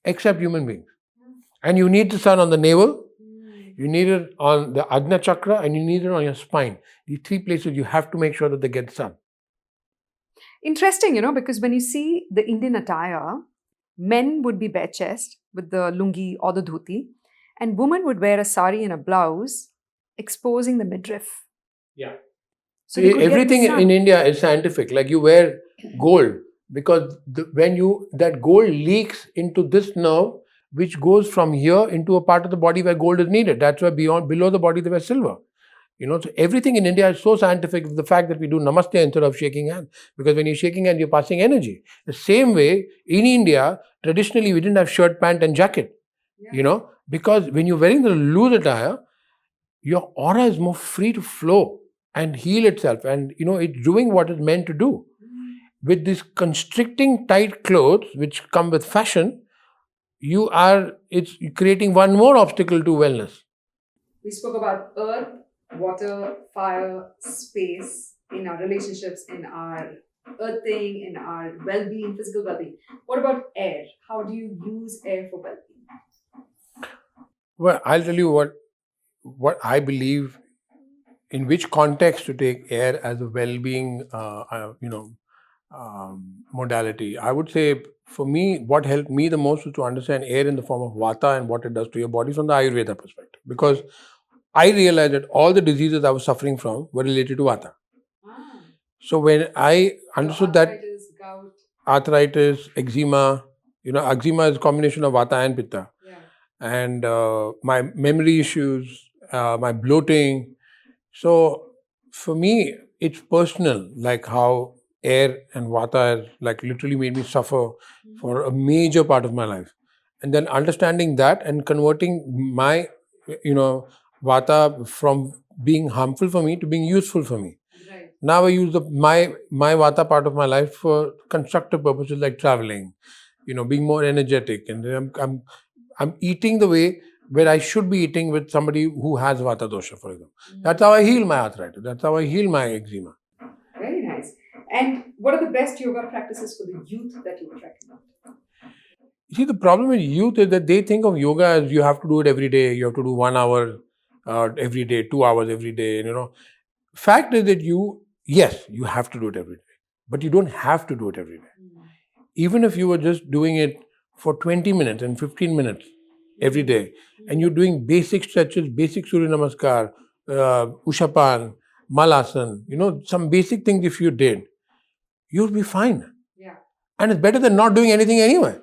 Except human beings. Yeah. And you need the sun on the navel, Mm. you need it on the Ajna chakra, and you need it on your spine. These three places you have to make sure that they get sun. Interesting, because when you see the Indian attire, men would be bare chest with the lungi or the dhoti, and women would wear a sari and a blouse, exposing the midriff. Yeah. So they could get the Everything sun. in India is scientific. Like you wear gold because when that gold leaks into this nerve, which goes from here into a part of the body where gold is needed. That's why below the body they wear silver. So everything in India is so scientific. The fact that we do namaste instead of shaking hands, because when you're shaking hands, you're passing energy. The same way in India, traditionally we didn't have shirt, pant, and jacket. Yeah. Because when you're wearing the loose attire, your aura is more free to flow and heal itself, and it's doing what it's meant to do. Mm. With these constricting tight clothes which come with fashion, it's creating one more obstacle to wellness. We spoke about earth, water, fire, space in our relationships, in our earthing, in our well-being, physical well-being. What about air? How do you use air for well-being? Well, I'll tell you what I believe, in which context to take air as a well-being modality. I would say for me, what helped me the most was to understand air in the form of vata and what it does to your body from the Ayurveda perspective. Because I realized that all the diseases I was suffering from were related to vata. Ah. So when I understood that Arthritis, gout. arthritis, eczema, eczema is a combination of vata and pitta, Yeah. and my memory issues, my bloating. So for me, it's personal, like how air and vata has like literally made me suffer for a major part of my life. And then understanding that and converting my, vata from being harmful for me to being useful for me. Right. Now I use my vata part of my life for constructive purposes like traveling, being more energetic, and I'm eating the way where I should be eating with somebody who has vata dosha, for example. That's how I heal my arthritis. That's how I heal my eczema. Very nice. And what are the best yoga practices for the youth that you would recommend? You see, the problem with youth is that they think of yoga as you have to do it every day. You have to do 1 hour every day, 2 hours every day. Fact is that yes, you have to do it every day, but you don't have to do it every day. Even if you were just doing it for 20 minutes and 15 minutes every day, and you're doing basic stretches, basic Surya Namaskar, Ushapan, Malasan, some basic things if you did, you'll be fine. Yeah. And it's better than not doing anything anyway.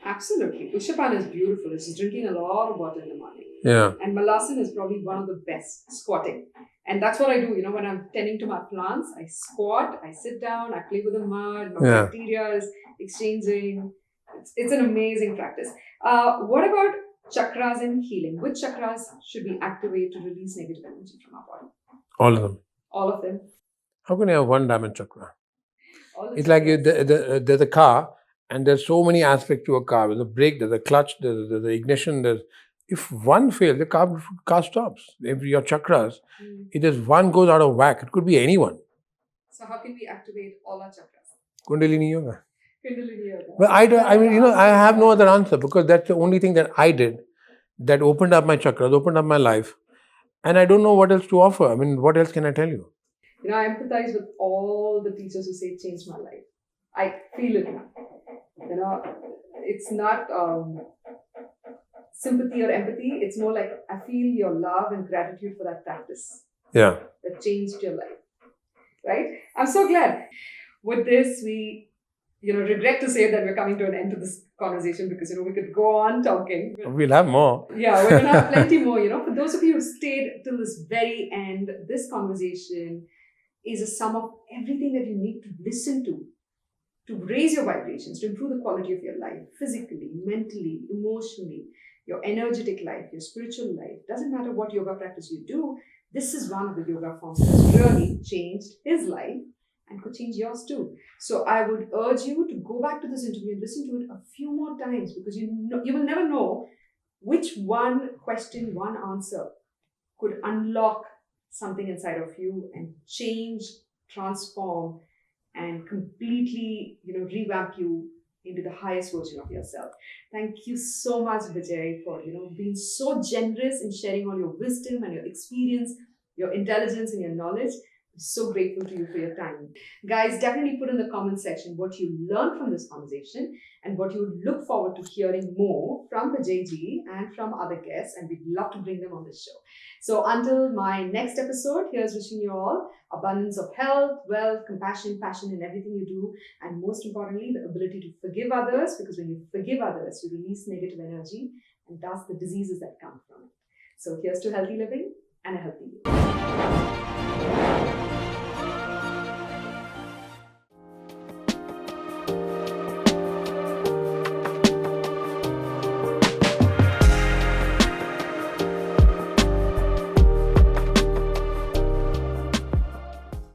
Absolutely. Ushapan is beautiful. It's just drinking a lot of water in the morning. Yeah. And Malasan is probably one of the best, squatting. And that's what I do, when I'm tending to my plants, I squat, I sit down, I play with the mud, my bacteria is exchanging. It's an amazing practice. What about chakras and healing? Which chakras should we activate to release negative energy from our body? All of them. All of them. How can you have one diamond chakra? All the It's like chakras. there's a car, and there's so many aspects to a car. There's a brake, there's a clutch, there's the ignition. If one fails, the car stops. If your chakras, if there's one goes out of whack, it could be anyone. So how can we activate all our chakras? Kundalini yoga. Kundalini yoga. Well, I have no other answer, because that's the only thing that I did that opened up my chakras, opened up my life, and I don't know what else to offer. I mean, what else can I tell you? I empathize with all the teachers who say it changed my life. I feel it now. It's not sympathy or empathy. It's more like I feel your love and gratitude for that practice. Yeah. That changed your life. Right? I'm so glad. With this, we regret to say that we're coming to an end to this conversation, because we could go on talking. We'll have more. Yeah, we're going to have plenty more. For those of you who stayed till this very end, this conversation is a sum of everything that you need to listen to raise your vibrations, to improve the quality of your life, physically, mentally, emotionally, your energetic life, your spiritual life. Doesn't matter what yoga practice you do, this is one of the yoga forms that's really changed his life and could change yours too. So I would urge you to go back to this interview and listen to it a few more times, because you will never know which one question, one answer could unlock something inside of you and change, transform, and completely, revamp you into the highest version of yourself. Thank you so much, Bijay, for being so generous in sharing all your wisdom and your experience, your intelligence and your knowledge. I'm so grateful to you for your time. Guys, definitely put in the comment section what you learned from this conversation and what you look forward to hearing more from Bijay ji and from other guests, and we'd love to bring them on the show. So until my next episode, here's wishing you all abundance of health, wealth, compassion, passion in everything you do, and most importantly, the ability to forgive others, because when you forgive others, you release negative energy and thus the diseases that come from it. So here's to healthy living and a healthy you.